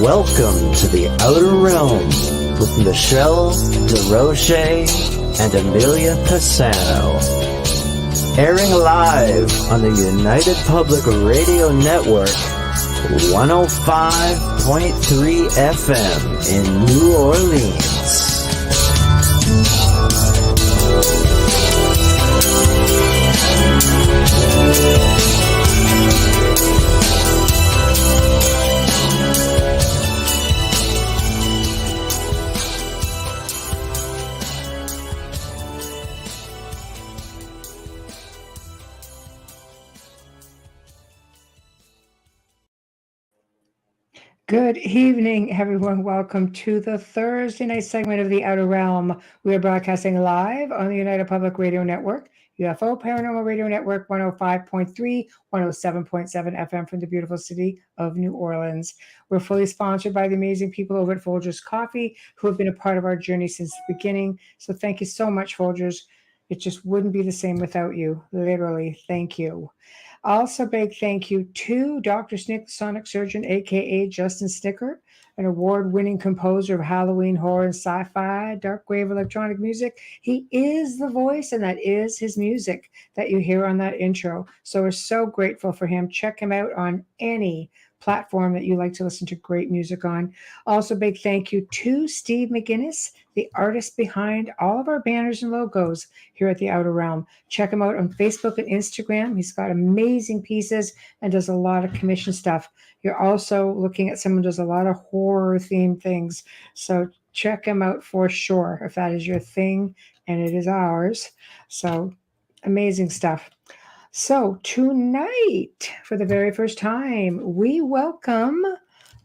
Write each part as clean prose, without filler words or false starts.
Welcome to the Outer Realm with Michelle Desrochers and Amelia Pisano. Airing live on the United Public Radio Network, 105.3 FM in New Orleans. Good evening, everyone. Welcome to the Thursday night segment of The Outer Realm. We are broadcasting live on the United Public Radio Network, UFO Paranormal Radio Network, 105.3, 107.7 FM from the beautiful city of New Orleans. We're fully sponsored by the amazing people over at Folgers Coffee, who have been a part of our journey since the beginning. So thank you so much, Folgers. It just wouldn't be the same without you. Literally, thank you. Also, big thank you to Dr. Snick, Sonic Surgeon, a.k.a. Justin Snicker, an award-winning composer of Halloween horror and sci-fi, dark wave electronic music. He is the voice, and that is his music that you hear on that intro. So we're so grateful for him. Check him out on any platform that you like to listen to great music on. Also, big thank you to Steve McGinnis, the artist behind all of our banners and logos here at the Outer Realm. Check him out on Facebook and Instagram. He's got amazing pieces and does a lot of commission stuff. You're also looking at someone who does a lot of horror themed things. So check him out for sure if that is your thing, and it is ours. So amazing stuff. So tonight, for the very first time, we welcome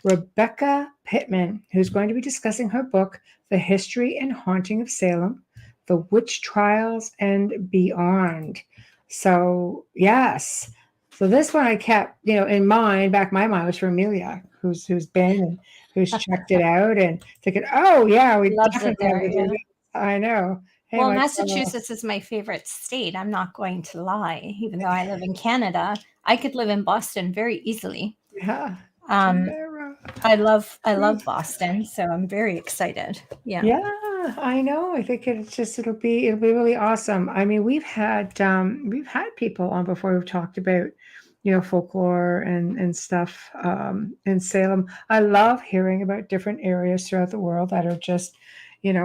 Rebecca Pittman, who's going to be discussing her book, The History and Haunting of Salem, The Witch Trials and Beyond. So, yes. So this one I kept, in mind, back in my mind was for Amelia, who's been and who's checked it out and thinking, oh, yeah, we definitely have to do. I know. Hey, well, Massachusetts is my favorite state. I'm not going to lie. Even though I live in Canada, I could live in Boston very easily. Yeah. I love Boston, so I'm very excited. Yeah. Yeah, I know. I think it'll be really awesome. I mean, we've had people on before who've talked about, folklore and stuff in Salem. I love hearing about different areas throughout the world that are just,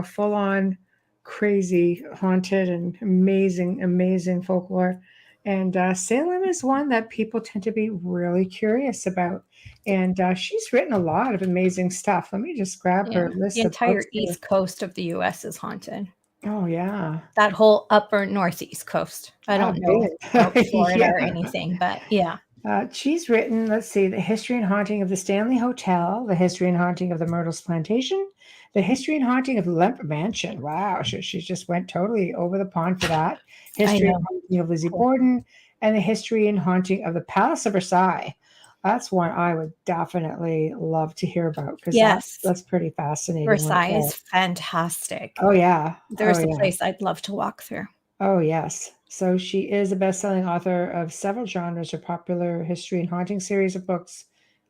full on crazy, haunted, and amazing folklore. And Salem is one that people tend to be really curious about. And she's written a lot of amazing stuff. Let me just grab her list. The entire east coast of the U.S. is haunted. Oh, yeah. That whole upper northeast coast. I don't know about Florida or anything, but yeah. She's written, let's see, The History and Haunting of the Stanley Hotel, The History and Haunting of the Myrtles Plantation, The History and Haunting of the Lemp Mansion. Wow, she just went totally over the pond for that. History and Haunting of Lizzie Borden, and The History and Haunting of the Palace of Versailles. That's one I would definitely love to hear about, because that's pretty fascinating. Versailles is fantastic. Oh, yeah. There's a place I'd love to walk through. Oh, yes. So she is a best-selling author of several genres, her popular history and haunting series of books.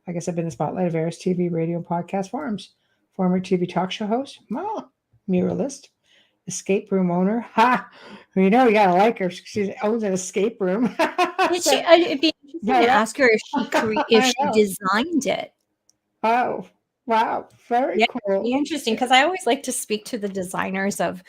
I guess I've been in the spotlight of various TV, radio, and podcast forums. Former TV talk show host, muralist, escape room owner. Ha! You gotta like her. She owns an escape room. It'd be interesting to ask her if she designed it. Oh, wow. Very cool. Interesting, because I always like to speak to the designers of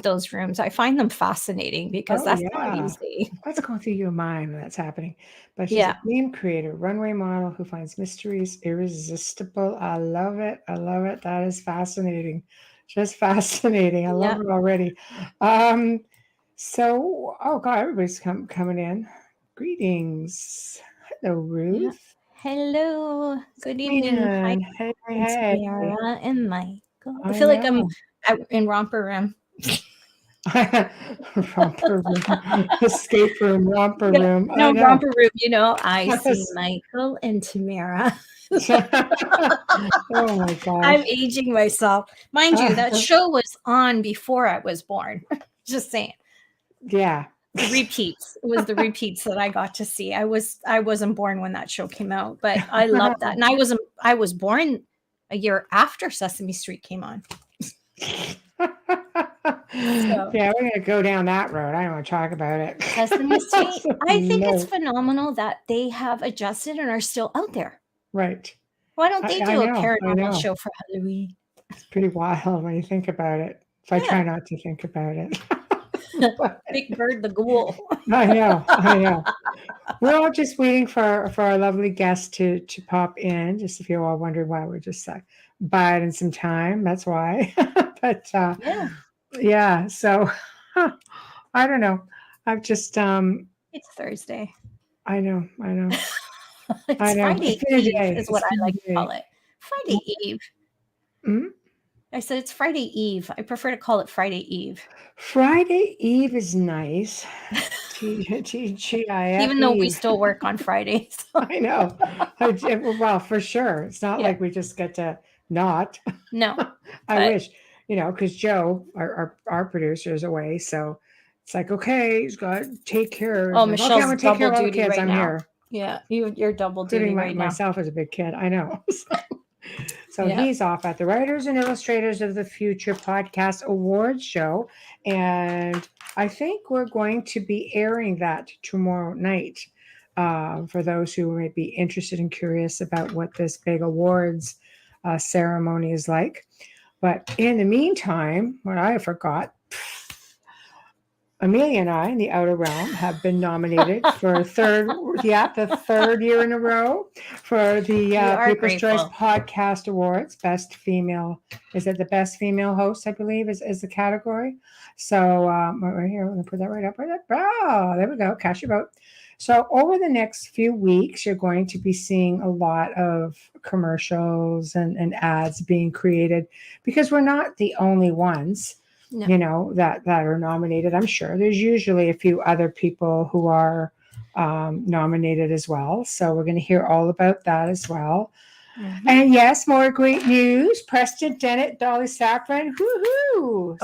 those rooms. I find them fascinating because that's not easy. What's going through your mind when that's happening? But she's a theme creator, runway model who finds mysteries irresistible. I love it. That is fascinating. Just fascinating. I love it already. So, oh God, everybody's coming in. Greetings. Hello, Ruth. Hello. Good evening. Hi, hey. Sarah and Michael. I feel like I'm in romper room. Romper room. Escape room, romper room. No, romper room. I see Michael and Tamara. Oh my God. I'm aging myself. Mind you, that show was on before I was born. Just saying. Yeah. The repeats. It was the repeats that I got to see. I wasn't born when that show came out, but I loved that. And I was born a year after Sesame Street came on. Yeah, we're gonna go down that road. I don't want to talk about it. Sesame Street, I think it's No. phenomenal that they have adjusted and are still out there. Right. Why don't they I do a know. paranormal show for Halloween? It's pretty wild when you think about it. If I try not to think about it. Big Bird the Ghoul. I know. We're all just waiting for our lovely guest to pop in. Just if you're all wondering why we're just biding some time, that's why. But yeah. So I don't know. I've just It's Thursday. I know. It's I know. Friday It's Eve is what I like to call it. Friday Eve. Hmm? I said it's Friday Eve. I prefer to call it Friday Eve. Friday Eve is nice. Even though we still work on Fridays. I know. Well, for sure. It's not like we just get to not. No. I wish, because Joe, our producer, is away. So it's like, okay, he's got to take care of. Oh, Michelle's I'm gonna take care of all the double duty kids. right I'm now. here. Yeah, you're double duty right now. Myself as a big kid. I know. So he's off at the Writers and Illustrators of the Future Podcast Awards show. And I think we're going to be airing that tomorrow night for those who might be interested and curious about what this big awards ceremony is like. But in the meantime, what I forgot, Amelia and I in the Outer Realm have been nominated for the third year in a row for the People's Choice Podcast Awards. Best female, is it the best female host, I believe, is the category. So right here, I'm going to put that right up. Oh, there we go. Cash your vote. So over the next few weeks, you're going to be seeing a lot of commercials and ads being created because we're not the only ones. No. That are nominated. I'm sure there's usually a few other people who are nominated as well. So we're going to hear all about that as well. Mm-hmm. And yes, more great news. Preston Dennett, Dolly Safran. Woohoo!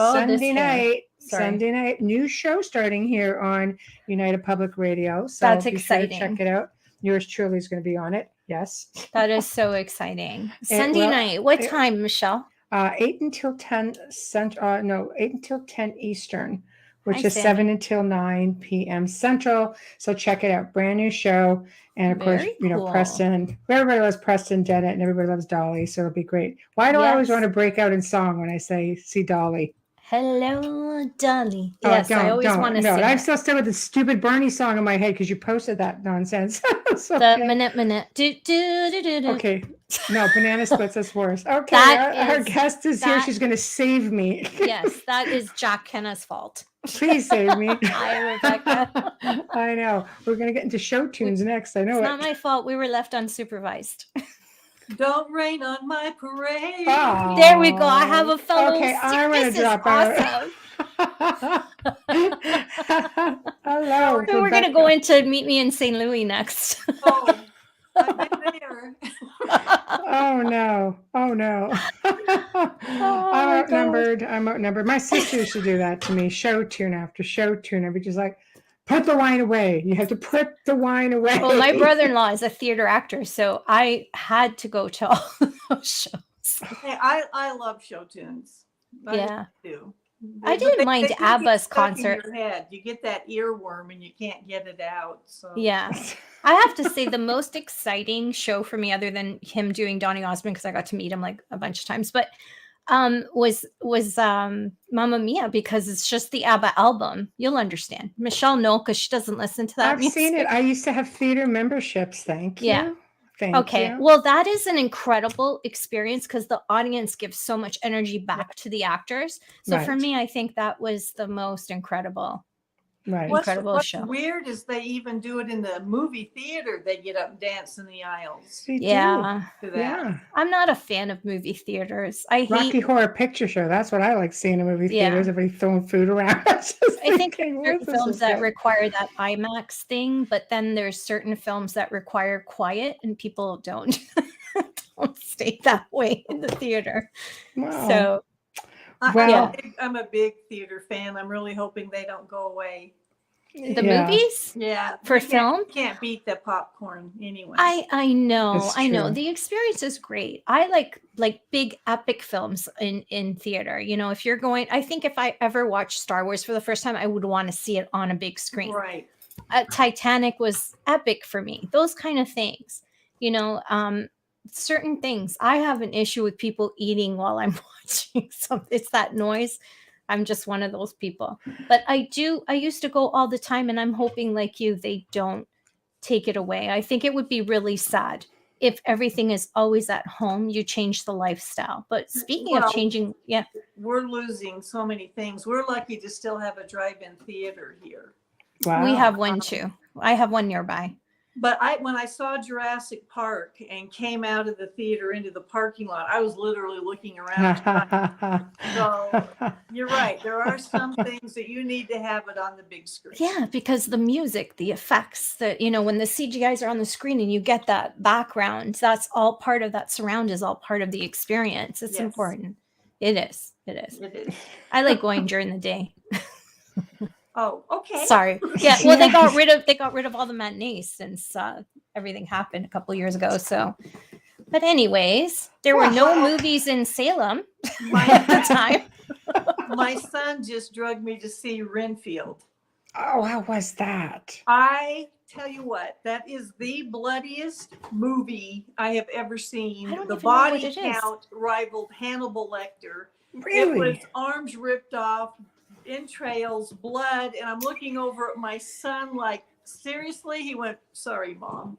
Sunday night, new show starting here on United Public Radio. So that's exciting. Sure to check it out. Yours truly is going to be on it. Yes. That is so exciting. Sunday night. What time, Michelle? 8 until 10 Central. 8 until 10 Eastern, which is 7 until 9 p.m. Central. So check it out. Brand new show. And of course, cool. Preston. Everybody loves Preston Dennett and everybody loves Dolly. So it'll be great. Why do I always want to break out in song when I see Dolly? Hello, Dolly. Yes, I always want to sing. I'm still with the stupid Bernie song in my head because you posted that nonsense. The minute. Do. Okay. No, Banana Splits is worse. Okay. Our guest is here. She's going to save me. Yes, that is Jack Kenna's fault. Please save me. Hi, Rebecca. I know. We're going to get into show tunes next. I know it's not my fault. We were left unsupervised. Don't rain on my parade. Oh, there we go. I have a fellow. Okay, I'm going to drop awesome. Hello. And we're going to go into Meet Me in St. Louis next. Oh, I've been there. Oh no. I'm outnumbered. My sister used to do that to me, show tune after show tune. I'd be just like, put the wine away. You have to put the wine away. Well, my brother-in-law is a theater actor, so I had to go to all those shows. Hey, I love show tunes. I do. I didn't mind ABBA's concert. In your head. You get that earworm and you can't get it out. So yeah. I have to say the most exciting show for me, other than him doing Donny Osmond, because I got to meet him like a bunch of times, but was Mamma Mia, because it's just the ABBA album. You'll understand. Michelle, no, because she doesn't listen to that. I've seen it. I used to have theater memberships. Thank you. Yeah. Thank you. Well, that is an incredible experience because the audience gives so much energy back to the actors. So for me, I think that was the most incredible. Right. What's show. Weird is they even do it in the movie theater. They get up and dance in the aisles. Yeah. Yeah. I'm not a fan of movie theaters. I hate Rocky Horror Picture Show. That's what I like seeing in movie theaters. Everybody throwing food around. I think there's films that require that IMAX thing, but then there's certain films that require quiet, and people don't stay that way in the theater. Wow. So I'm a big theater fan. I'm really hoping they don't go away. The Yeah, movies Yeah, for you film. can't beat the popcorn anyway. I know, it's I know. true. The experience is great. I like big epic films in theater. You know, if you're going, I think if I ever watched Star Wars for the first time, I would want to see it on a big screen. Right. Titanic was epic for me. Those kind of things, you know, certain things. I have an issue with people eating while I'm watching something. It's that noise. I'm just one of those people. But I used to go all the time, and I'm hoping, like you, they don't take it away. I think it would be really sad if everything is always at home. You change the lifestyle. But speaking of Well, changing, yeah, we're losing so many things. We're lucky to still have a drive-in theater here. Wow. we have one too. I have one nearby. But when I saw Jurassic Park and came out of the theater into the parking lot, I was literally looking around. So you're right. There are some things that you need to have it on the big screen. Yeah, because the music, the effects, that, you know, when the CGIs are on the screen and you get that background, that's all part of that surround, is all part of the experience. It's Yes. important. It is. It is. It is. I like going during the day. Oh, okay. Sorry. Yeah. Well, they got rid of all the matinees since everything happened a couple years ago. So, but anyways, there were no movies in Salem at the time. My son just drugged me to see Renfield. Oh, how was that? I tell you what, that is the bloodiest movie I have ever seen. I don't The even know what body it is. count rivaled Hannibal Lecter. It Really? was arms ripped off, entrails, blood, and I'm looking over at my son like, seriously? He went, sorry, Mom.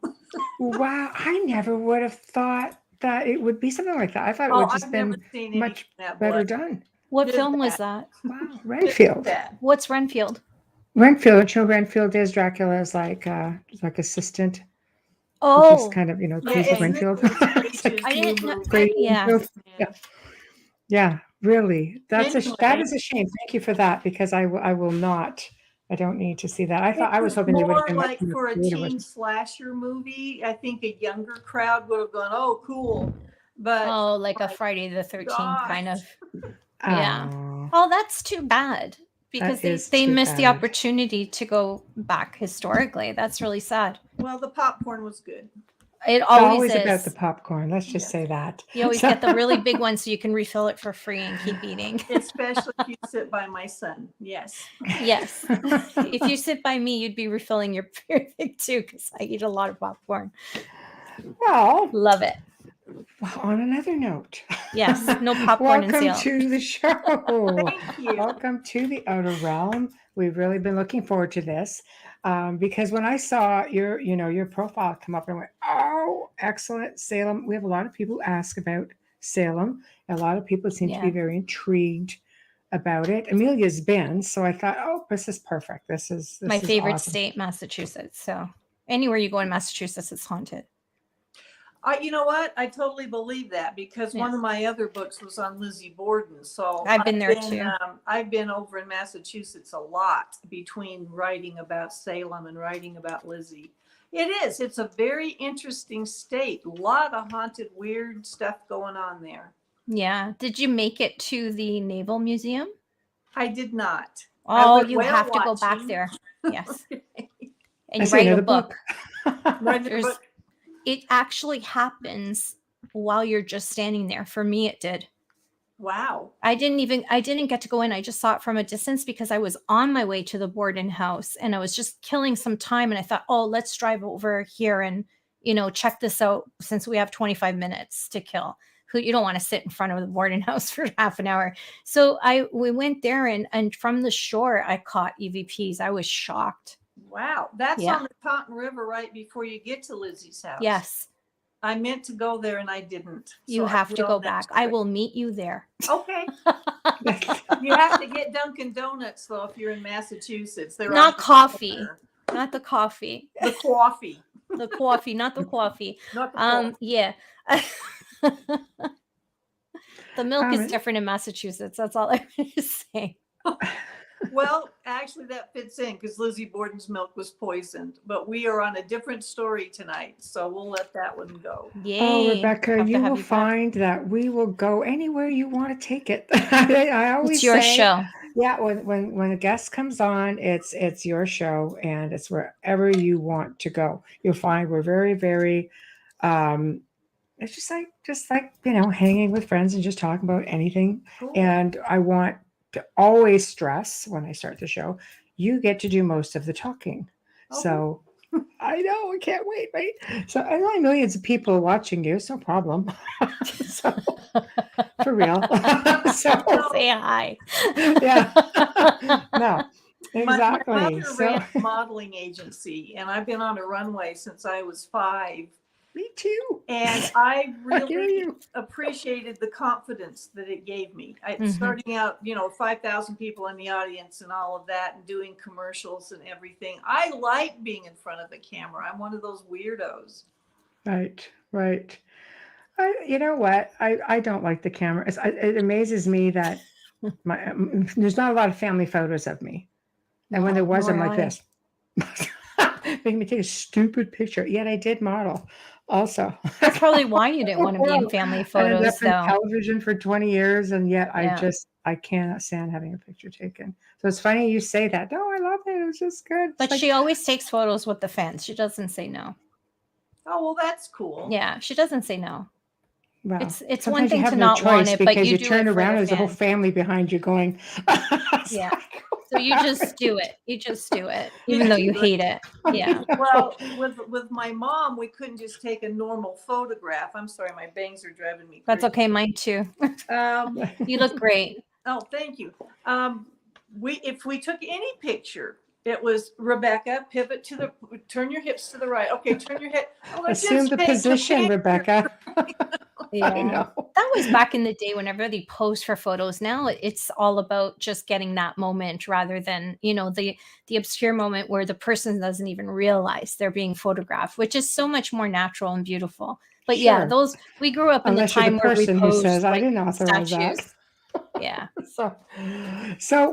Wow. I never would have thought that it would be something like that. I thought it would have just I've never been seen much anything that better bloody. done. What Just film was that. that? Wow. Renfield. That. What's Renfield? Renfield, you know, Renfield is Dracula's like assistant. Which Oh, is kind of, you know, Yeah, crazy it's Renfield. Nicolas It's like Cage's I didn't new know. movie. crazy Yeah. Renfield. Yeah. Yeah, really. That Anyway. is a shame. Thank you for that, because I will not. I don't need to see that. I was It's hoping they would have more been like much for a creative teen with it. slasher movie. I think a younger crowd would have gone, "Oh, cool," but Oh, like a my Friday the 13th gosh. kind of. Yeah. Oh, Oh, that's too bad, because is they too missed the bad. opportunity to go back historically. That's really sad. Well, the popcorn was good. It it's always always is. about the popcorn. Let's just Yes. say that. You always get the really big one so you can refill it for free and keep eating. Especially if you sit by my son. Yes. Yes. If you sit by me, you'd be refilling your big too, because I eat a lot of popcorn. Well, Love it. on another note. Yes. No popcorn in Welcome Salem. to the show. Thank you. Welcome to the Outer Realm. We've really been looking forward to this, because when I saw your profile come up, I went, "Oh, excellent, Salem." We have a lot of people who ask about Salem. A lot of people seem to be Yeah. very intrigued about it. Amelia's been, so I thought, "Oh, this is perfect. This is My favorite awesome." state, Massachusetts. So anywhere you go in Massachusetts, it's haunted. You know what? I totally believe that because one Yes. of my other books was on Lizzie Borden. So I've been there too. I've been over in Massachusetts a lot between writing about Salem and writing about Lizzie. It is. It's a very interesting state. A lot of haunted, weird stuff going on there. Yeah. Did you make it to the Naval Museum? I did not. I Oh, went you whale have to go back watching. there. Yes. And I you see write a another book. Right, There's- but It actually happens while you're just standing there. For me, it did. wow. I didn't get to go in. I just saw it from a distance because I was on my way to the Borden house and I was just killing some time. And I thought, oh, let's drive over here and, check this out since we have 25 minutes to kill. You don't want to sit in front of the Borden house for half an hour. So we went there and from the shore, I caught EVPs. I was shocked. Wow. That's Yeah. on the Taunton River right before you get to Lizzie's house. Yes, I meant to go there and I didn't. you So I have to will go next back. I trip. will meet you there. Okay. You have to get Dunkin' Donuts though if you're in Massachusetts. They're Not on the coffee. corner. Not the coffee. The coffee. The coffee, not the coffee. Not the coffee. Yeah. The milk is Um, different in Massachusetts. That's all I'm going to say. Well, actually that fits in because Lizzie Borden's milk was poisoned. But we are on a different story tonight. So we'll let that one go. Yay. Oh, Rebecca, Have to you have will you back. find that we will go anywhere you want to take it. I always It's your say, show. Yeah, when a guest comes on, it's your show and it's wherever you want to go. You'll find we're very, very um it's just like, hanging with friends and just talking about anything. Cool. And I want to always stress when I start the show, you get to do most of the talking. Oh. So I know, I can't wait, right? So I know millions of people are watching you, it's no problem. So for real. So Say hi. yeah. No, My exactly. mother So ran a modeling agency, and I've been on a runway since I was 5. me too. And I I hear really you. appreciated the confidence that it gave me. Mhm. Starting out, 5,000 people in the audience and all of that, and doing commercials and everything. I like being in front of a camera. I'm one of those weirdos. Right, right. You know what? I don't like the camera. It amazes me that there's not a lot of family photos of me. And when there was, I'm nor like I. this. Making me take a stupid picture. Yet I did model also. That's probably why you didn't want to be in family I ended photos, up in though. television for 20 years, and yet Yeah. I cannot stand having a picture taken. So it's funny you say that. No, I love it. It was just good. It's But like, she always takes photos with the fans. She doesn't say no. Oh, well, that's cool. Yeah, she doesn't say no. well, It's one sometimes you thing have to no not want choice it, but because you you do turn it for around, the there's a whole fans. family behind you going. It's Yeah. like, So you just do it. You just do it, even though you hate it. Yeah. Well, with my mom, we couldn't just take a normal photograph. I'm sorry, my bangs are driving me crazy. That's okay. Mine too. You look great. Oh, thank you. If we took any picture, it was Rebecca, pivot to the, turn your hips to the right. Okay, turn your head. Oh, assume the position, Rebecca. I Yeah. know. That was back in the day when everybody posed for photos. Now it's all about just getting that moment rather than, the obscure moment where the person doesn't even realize they're being photographed, which is so much more natural and beautiful. But yeah, Sure. we grew up in Unless the you're time the where we person who posed says, I like didn't authorize statues. that. Yeah. So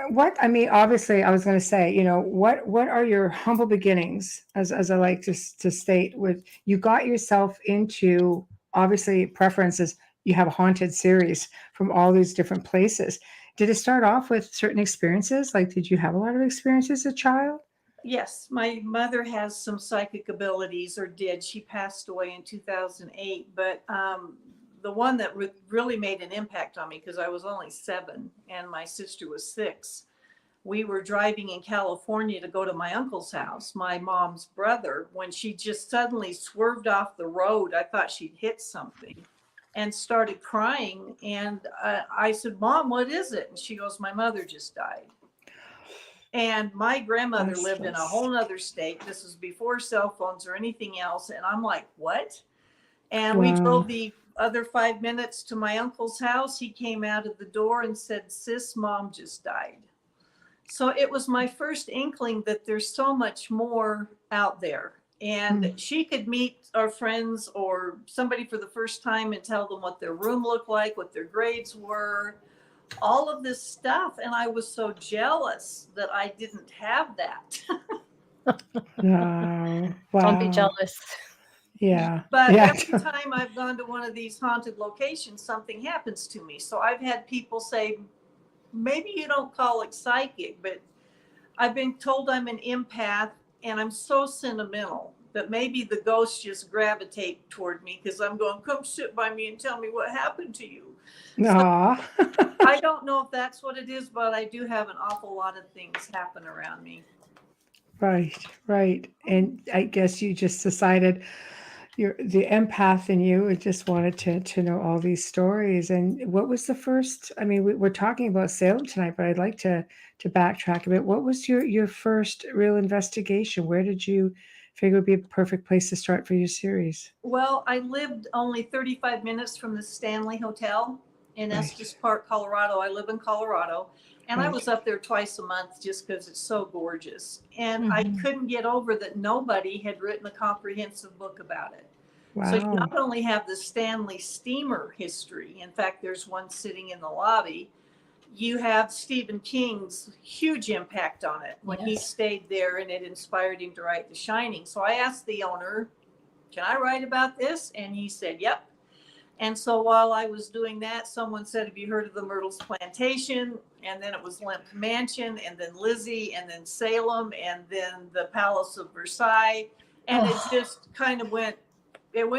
what I mean, obviously I was going to say, what are your humble beginnings, as I like to state, with you got yourself into, obviously preferences, you have a haunted series from all these different places. Did it start off with certain experiences? Like, did you have a lot of experiences as a child? Yes, my mother has some psychic abilities, or did. She passed away in 2008, but the one that really made an impact on me, because I was only 7 and my sister was 6. We were driving in California to go to my uncle's house, my mom's brother, when she just suddenly swerved off the road. I thought she'd hit something and started crying. And I said, Mom, what is it? And she goes, my mother just died. And my grandmother lived in a whole nother state. This was before cell phones or anything else. And I'm like, what? And we drove the other 5 minutes to my uncle's house. He came out of the door and said, Sis, Mom just died. So it was my first inkling that there's so much more out there. And she could meet our friends or somebody for the first time and tell them what their room looked like, what their grades were, all of this stuff. And I was so jealous that I didn't have that. Wow. Don't be jealous. Yeah. But yeah. every time I've gone to one of these haunted locations, something happens to me. So I've had people say, maybe you don't call it psychic, but I've been told I'm an empath, and I'm so sentimental that maybe the ghosts just gravitate toward me because I'm going, come sit by me and tell me what happened to you. So I don't know if that's what it is, but I do have an awful lot of things happen around me. Right. And I guess you just decided the empath in you just wanted to know all these stories. And what was the first, I mean, we're talking about Salem tonight, but I'd like to backtrack a bit. What was your first real investigation? Where did you figure would be a perfect place to start for your series? Well, I lived only 35 minutes from the Stanley Hotel in Estes Park, Colorado. I live in Colorado. And I was up there twice a month just because it's so gorgeous. And I couldn't get over that nobody had written a comprehensive book about it. Wow. So you not only have the Stanley steamer history, in fact, there's one sitting in the lobby, you have Stephen King's huge impact on it when he stayed there, and it inspired him to write The Shining. So I asked the owner, can I write about this? And he said, yep. And so while I was doing that, someone said, have you heard of the Myrtle's Plantation? And then it was Lemp Mansion, and then Lizzie, and then Salem, and then the Palace of Versailles. And it just kind of went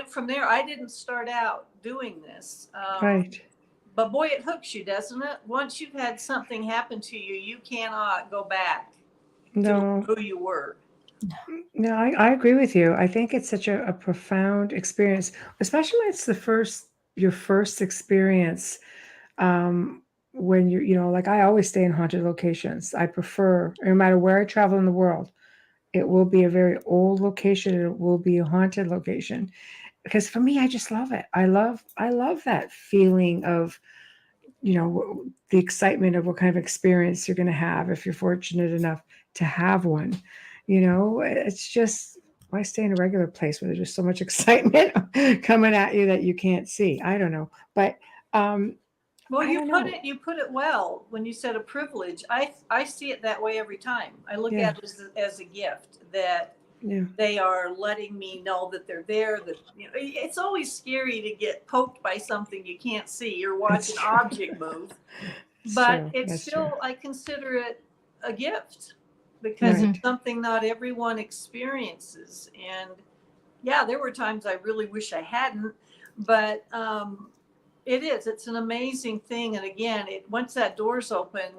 from there. I didn't start out doing this. Right. But boy, it hooks you, doesn't it? Once you've had something happen to you, you cannot go back No, to who you were. no, I agree with you. I think it's such a profound experience, especially when it's your first experience. When you know, like I always stay in haunted locations. I prefer, no matter where I travel in the world, it will be a very old location. It will be a haunted location. Because for me, I just love it. I love that feeling of, you know, the excitement of what kind of experience you're going to have if you're fortunate enough to have one. You know, it's just, why stay in a regular place where there's just so much excitement coming at you that you can't see? I don't know, but Well, I you don't put know. it well when you said a privilege. I see it that way every time. I look Yeah. at it as a gift that Yeah, they are letting me know that they're there. That, you know, it's always scary to get poked by something you can't see or watch It's an true. object move. It's But true. it's That's still, true. I consider it a gift because Right. it's something not everyone experiences. And yeah, there were times I really wish I hadn't, but it's an amazing thing. And again, once that door's open,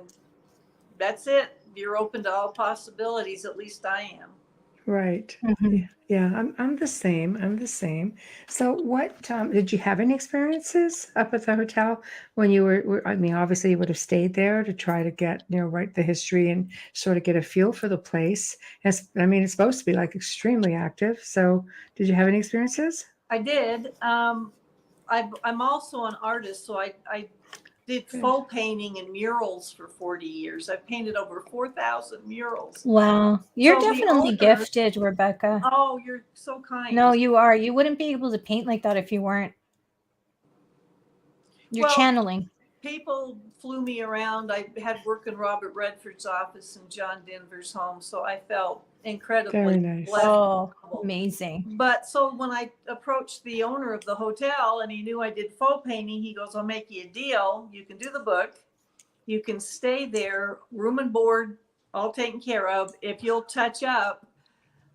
that's it. You're open to all possibilities. At least I am. Right. Mhm. Yeah, yeah, I'm the same. I'm the same. So what did you have any experiences up at the hotel when you I mean, obviously you would have stayed there to try to get, you know, write the history and sort of get a feel for the place. I mean, it's supposed to be like extremely active. So did you have any experiences? I did. I'm also an artist, so I did Good. faux painting and murals for 40 years. I've painted over 4,000 murals. Wow. You're So the definitely owner, gifted, Rebecca. oh, you're so kind. No, you are. You wouldn't be able to paint like that if you weren't. You're Well, channeling. people flew me around. I had work in Robert Redford's office and John Denver's home, so I felt incredibly Very nice. blessed. Oh, amazing. But so when I approached the owner of the hotel and he knew I did faux painting, he goes, I'll make you a deal. You can do the book. You can stay there, room and board, all taken care of. If you'll touch up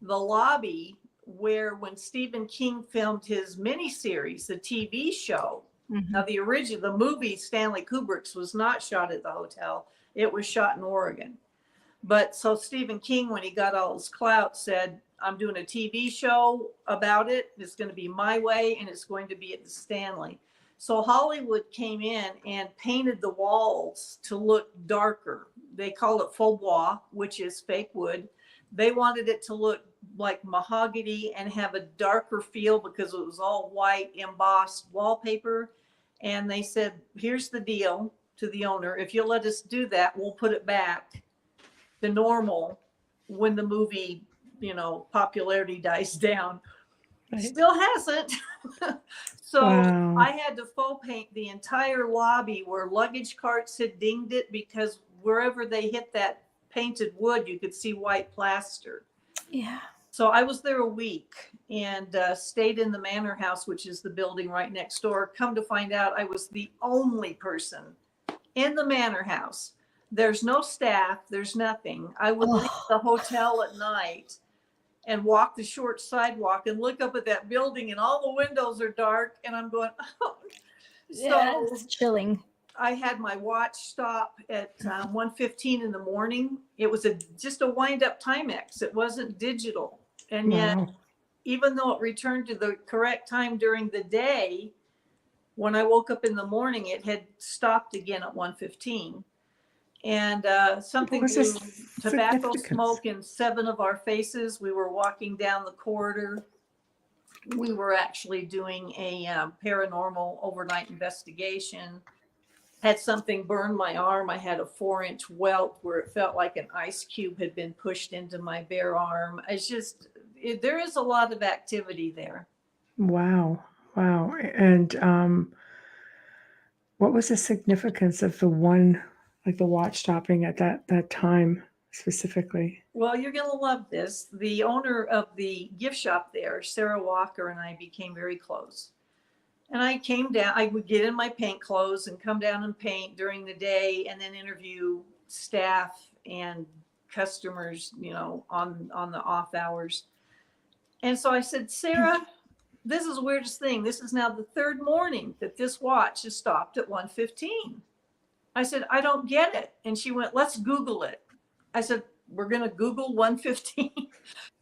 the lobby where when Stephen King filmed his miniseries, the TV show. Now, the movie Stanley Kubrick's was not shot at the hotel. It was shot in Oregon. But so Stephen King, when he got all his clout, said, I'm doing a TV show about it. It's going to be my way, and it's going to be at the Stanley. So Hollywood came in and painted the walls to look darker. They call it faux bois, which is fake wood. They wanted it to look like mahogany and have a darker feel because it was all white embossed wallpaper. And they said, here's the deal to the owner. If you'll let us do that, we'll put it back to normal when the movie, you know, popularity dies down. Right. Still hasn't. So Wow. I had to faux paint the entire lobby where luggage carts had dinged it because wherever they hit that painted wood, you could see white plaster. Yeah. So I was there a week and stayed in the Manor House, which is the building right next door. Come to find out, I was the only person in the Manor House. There's no staff. There's nothing. I would leave the hotel at night and walk the short sidewalk and look up at that building and all the windows are dark. And I'm going, oh. Yeah, So it's chilling. I had my watch stop at 1:15 in the morning. It was just a wind up Timex. It wasn't digital. And yet, Wow. even though it returned to the correct time during the day, when I woke up in the morning, it had stopped again at 1:15. And something What's blew this tobacco significance? smoke in 7 of our faces. We were walking down the corridor. We were actually doing a paranormal overnight investigation. Had something burn my arm. I had a 4-inch welt where it felt like an ice cube had been pushed into my bare arm. It's just, there is a lot of activity there. Wow. Wow. And what was the significance of the one, like the watch stopping at that time specifically? Well, you're going to love this. The owner of the gift shop there, Sarah Walker, and I became very close. And I came down, I would get in my paint clothes and come down and paint during the day and then interview staff and customers, you know, on the off hours. And so I said, Sarah, this is the weirdest thing. This is now the third morning that this watch has stopped at 1:15. I said, I don't get it. And she went, let's Google it. I said, we're going to Google 1:15.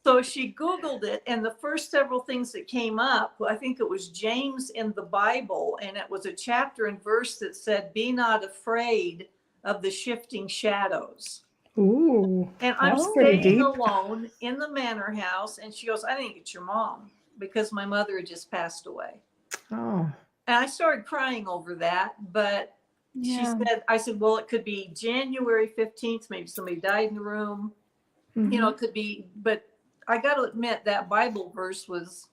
So she Googled it, and the first several things that came up, I think it was James in the Bible, and it was a chapter and verse that said, be not afraid of the shifting shadows. Ooh, And I'm that's pretty staying deep. alone in the manor house, and she goes, I think it's your mom, because my mother had just passed away. Oh, And I started crying over that, but she said, I said, well, it could be January 15th, maybe somebody died in the room. You know, it could be, but I got to admit that Bible verse was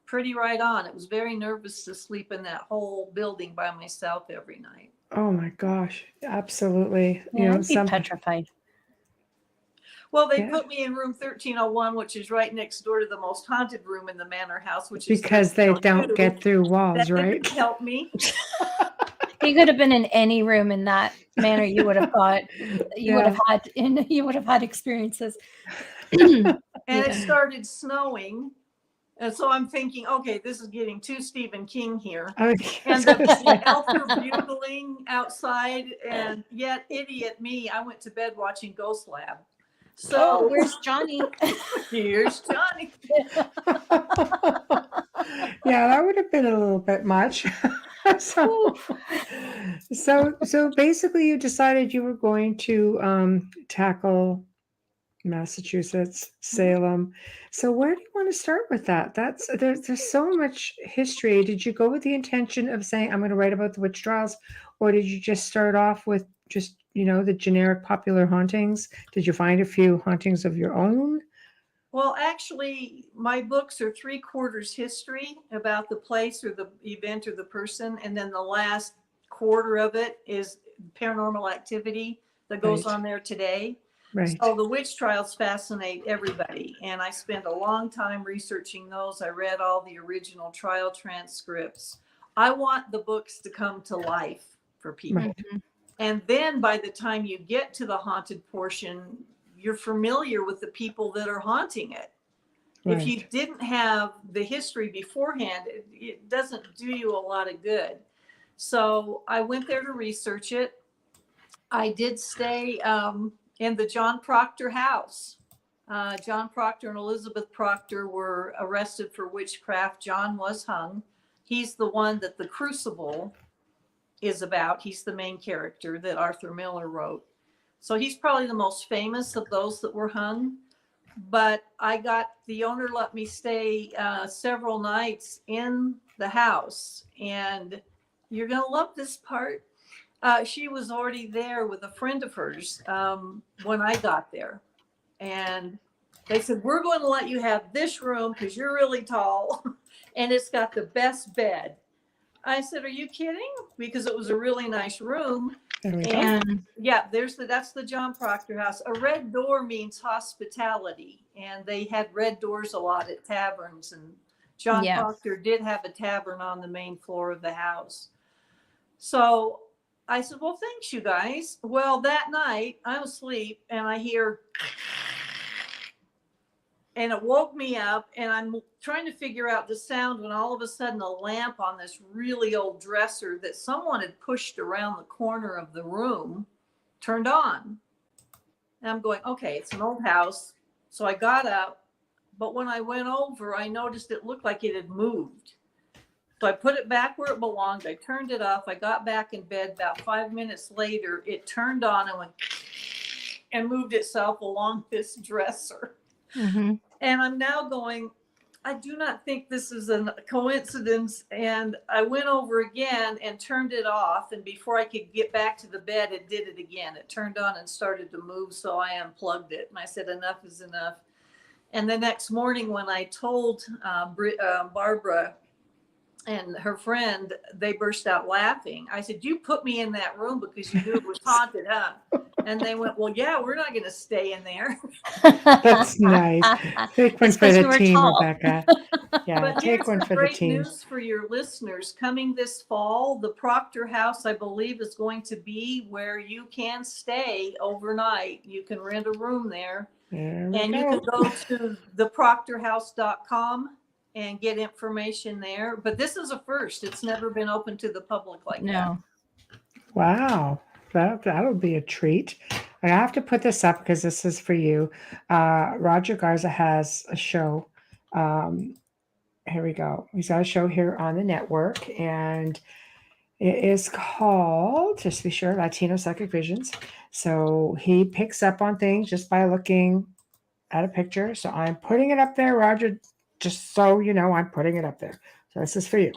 pretty right on. It was very nervous to sleep in that whole building by myself every night. oh my gosh, absolutely. You Yeah, know, I'd be petrified. Well, they Yeah. put me in room 1301, which is right next door to the most haunted room in the manor house, which is because they don't 1302. get through walls, That right? didn't help me. You could have been in any room in that manner. You would have thought you would Yeah. have had experiences. And it started snowing. And so I'm thinking, okay, this is getting too Stephen King here. I was And gonna say. the elves are bugling outside, and yet idiot me, I went to bed watching Ghost Lab. Oh, So where's Johnny? here's Johnny. Yeah, that would have been a little bit much. So basically you decided you were going to tackle Massachusetts, Salem. So where do you want to start with that? There's so much history. Did you go with the intention of saying, I'm going to write about the witch trials, or did you just start off with just, you know, the generic popular hauntings? Did you find a few hauntings of your own? Well, actually, my books are 3/4 history about the place or the event or the person. And then the last quarter of it is paranormal activity that goes Right. on there today. Right. So the witch trials fascinate everybody. And I spent a long time researching those. I read all the original trial transcripts. I want the books to come to life for people. Right. And then by the time you get to the haunted portion, you're familiar with the people that are haunting it. Right. If you didn't have the history beforehand, it doesn't do you a lot of good. So I went there to research it. I did stay in the John Proctor house. John Proctor and Elizabeth Proctor were arrested for witchcraft. John was hung. He's the one that the Crucible is about. He's the main character that Arthur Miller wrote. So he's probably the most famous of those that were hung. But the owner let me stay several nights in the house. And you're going to love this part. She was already there with a friend of hers when I got there. And they said, we're going to let you have this room because you're really tall. And it's got the best bed. I said, are you kidding? Because it was a really nice room. There we go. And yeah, that's the John Proctor house. A red door means hospitality. And they had red doors a lot at taverns. And John Proctor did have a tavern on the main floor of the house. So I said, well, thanks, you guys. Well, that night I'm asleep and I hear, and it woke me up, and I'm trying to figure out the sound when all of a sudden a lamp on this really old dresser that someone had pushed around the corner of the room turned on. And I'm going, okay, it's an old house. So I got up, but when I went over, I noticed it looked like it had moved. So I put it back where it belonged. I turned it off. I got back in bed. About 5 minutes later, it turned on and went and moved itself along this dresser. Mm-hmm. And I'm now going, I do not think this is a coincidence. And I went over again and turned it off. And before I could get back to the bed, it did it again. It turned on and started to move. So I unplugged it. And I said, enough is enough. And the next morning when I told Barbara and her friend, they burst out laughing. I said, you put me in that room because you knew it was haunted, huh? And they went, well, yeah, we're not going to stay in there. That's nice. Take one It's for 'cause the you were team, tall. Rebecca. Yeah, But take here's one the for the great team. news for your listeners. Coming this fall, the Proctor House, I believe, is going to be where you can stay overnight. You can rent a room there. There we And you go. can go to theproctorhouse.com and get information there. But this is a first. It's never been open to the public like that. No. Wow, that'll be a treat. I have to put this up because this is for you. Roger Garza has a show. Here we go. He's got a show here on the network, and it is called, just to be sure, Latino Psychic Visions. So he picks up on things just by looking at a picture. So I'm putting it up there, Roger, just so you know, I'm putting it up there. So this is for you.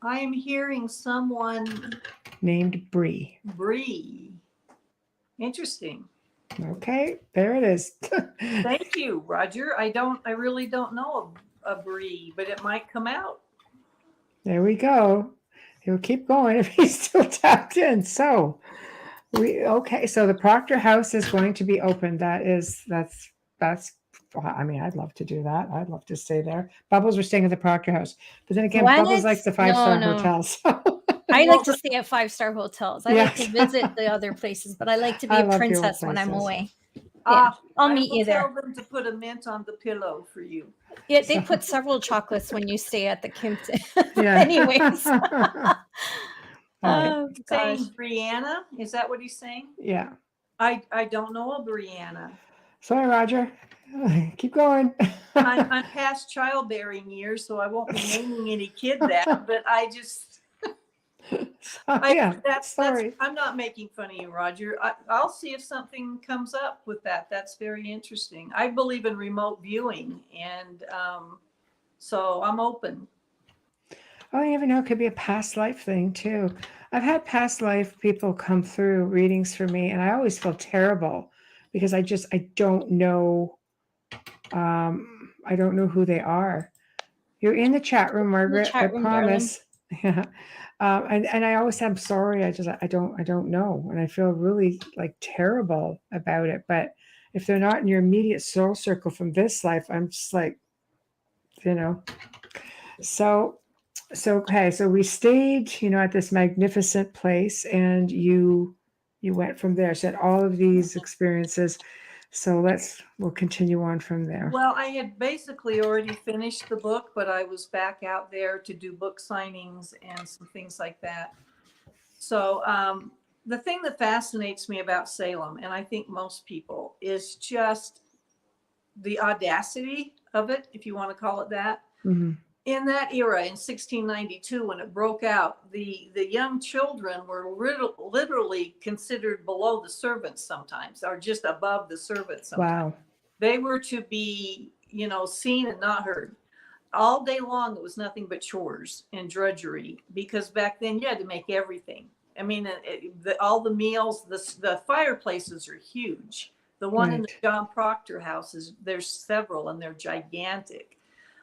I am hearing someone Named Bree. Bree. Interesting. Okay, there it is. Thank you, Roger. I really don't know a Bree, but it might come out. There we go. He'll keep going if he's still tapped in. So so the Proctor House is going to be open. That's I mean, I'd love to do that. I'd love to stay there. Bubbles, we're staying at the Proctor House. But then again, What? Bubbles likes the 5-star No. hotels. So I like to stay at 5-star hotels. I like to Yes. visit the other places, but I like to be I a love the old princess when I'm places. away. Yeah, I'll meet you there. Tell them to put a mint on the pillow for you. Yeah, they put several chocolates when you stay at the Kimpton. Yeah. Anyways. Right. Oh gosh. Saying Brianna? Is that what he's saying? Yeah. I don't know a Brianna. Sorry, Roger. Keep going. I'm past childbearing years, so I won't be naming any kid that. But I just, Sorry. I'm not making fun of you, Roger. I'll see if something comes up with that. That's very interesting. I believe in remote viewing, and so I'm open. Oh, you never know. It could be a past life thing too. I've had past life people come through readings for me, and I always feel terrible because I don't know. I don't know who they are. You're in the chat room, Margaret. chat room, I promise. Yeah. And I always say I'm sorry. I don't know, and I feel really like terrible about it. But if they're not in your immediate soul circle from this life, I'm just like, you know. So okay, so we stayed, at this magnificent place, and you went from there. So had all of these experiences. So we'll continue on from there. Well, I had basically already finished the book, but I was back out there to do book signings and some things like that. So the thing that fascinates me about Salem, and I think most people, is just the audacity of it, if you want to call it that. Mm-hmm. In that era, in 1692, when it broke out, the young children were literally considered below the servants sometimes, or just above the servants sometimes. Wow. They were to be, seen and not heard. All day long, it was nothing but chores and drudgery, because back then you had to make everything. I mean, all the meals, the fireplaces are huge. The one in the John Proctor house, there's several, and they're gigantic.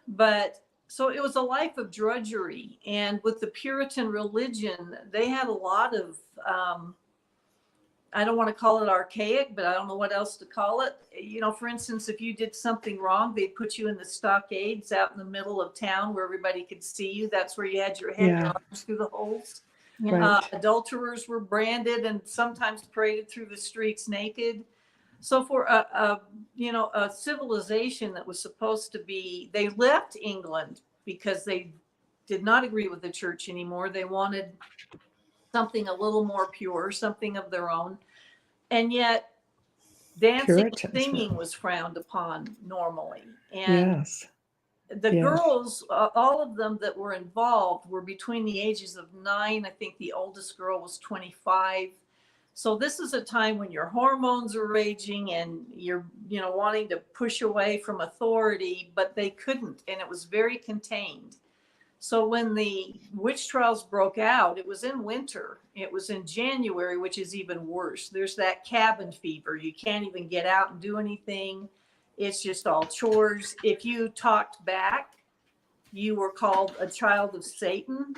But so it was a life of drudgery. And with the Puritan religion, they had a lot of, I don't want to call it archaic, but I don't know what else to call it. For instance, if you did something wrong, they'd put you in the stockades out in the middle of town where everybody could see you. That's where you had your head and arms through the holes. Right. Adulterers were branded and sometimes paraded through the streets naked. So for a civilization that was supposed to be, they left England because they did not agree with the church anymore. They wanted something a little more pure, something of their own. And yet dancing and singing was frowned upon normally. And the girls, all of them that were involved, were between the ages of 9. I think the oldest girl was 25. So this is a time when your hormones are raging and you're, wanting to push away from authority, but they couldn't. And it was very contained. So when the witch trials broke out, it was in winter. It was in January, which is even worse. There's that cabin fever. You can't even get out and do anything. It's just all chores. If you talked back, you were called a child of Satan.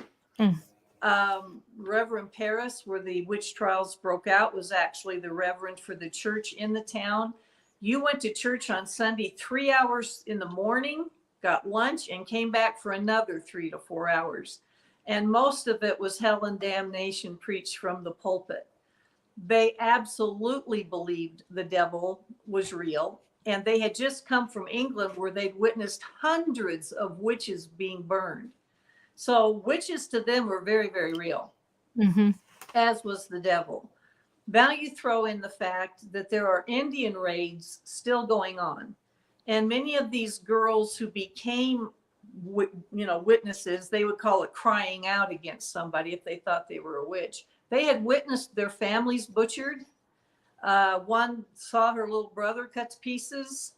Reverend Paris, where the witch trials broke out, was actually the reverend for the church in the town. You went to church on Sunday 3 hours in the morning, got lunch, and came back for another 3 to 4 hours. And most of it was hell and damnation preached from the pulpit. They absolutely believed the devil was real. And they had just come from England, where they'd witnessed hundreds of witches being burned. So witches to them were very, very real, as was the devil. Now you throw in the fact that there are Indian raids still going on. And many of these girls who became, witnesses, they would call it crying out against somebody if they thought they were a witch. They had witnessed their families butchered. One saw her little brother cut to pieces,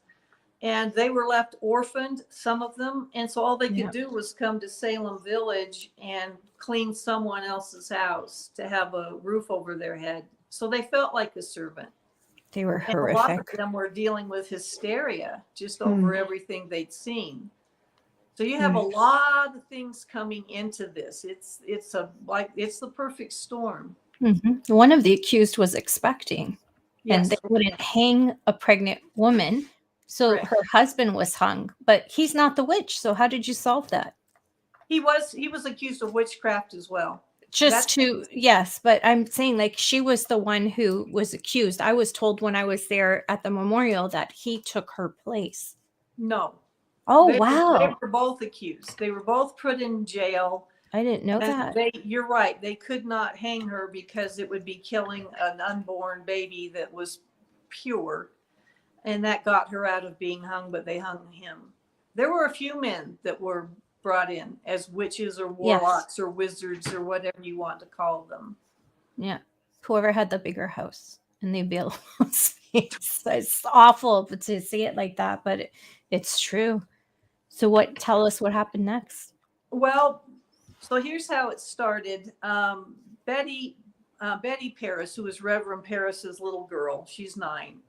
and they were left orphaned, some of them. And so all they could do was come to Salem Village and clean someone else's house to have a roof over their head. So they felt like a servant. They were And horrific. a lot of them were dealing with hysteria just over everything they'd seen. So you have a lot of things coming into this. It's the perfect storm. One of the accused was expecting, and Yes. they wouldn't hang a pregnant woman. So Correct. her husband was hung, but he's not the witch. So how did you solve that? He was accused of witchcraft as well. Yes, but I'm saying, like, she was the one who was accused. I was told when I was there at the memorial that he took her place. No. Oh, They wow. were both accused. They were both put in jail. I didn't know that. You're right. They could not hang her because it would be killing an unborn baby that was pure. And that got her out of being hung, but they hung him. There were a few men that were brought in as witches or warlocks or wizards or whatever you want to call them. Yeah. Whoever had the bigger house and the available space. It's awful to see it like that, but it's true. So tell us what happened next. Well, so here's how it started. Betty Paris, who was Reverend Paris's little girl, she's 9.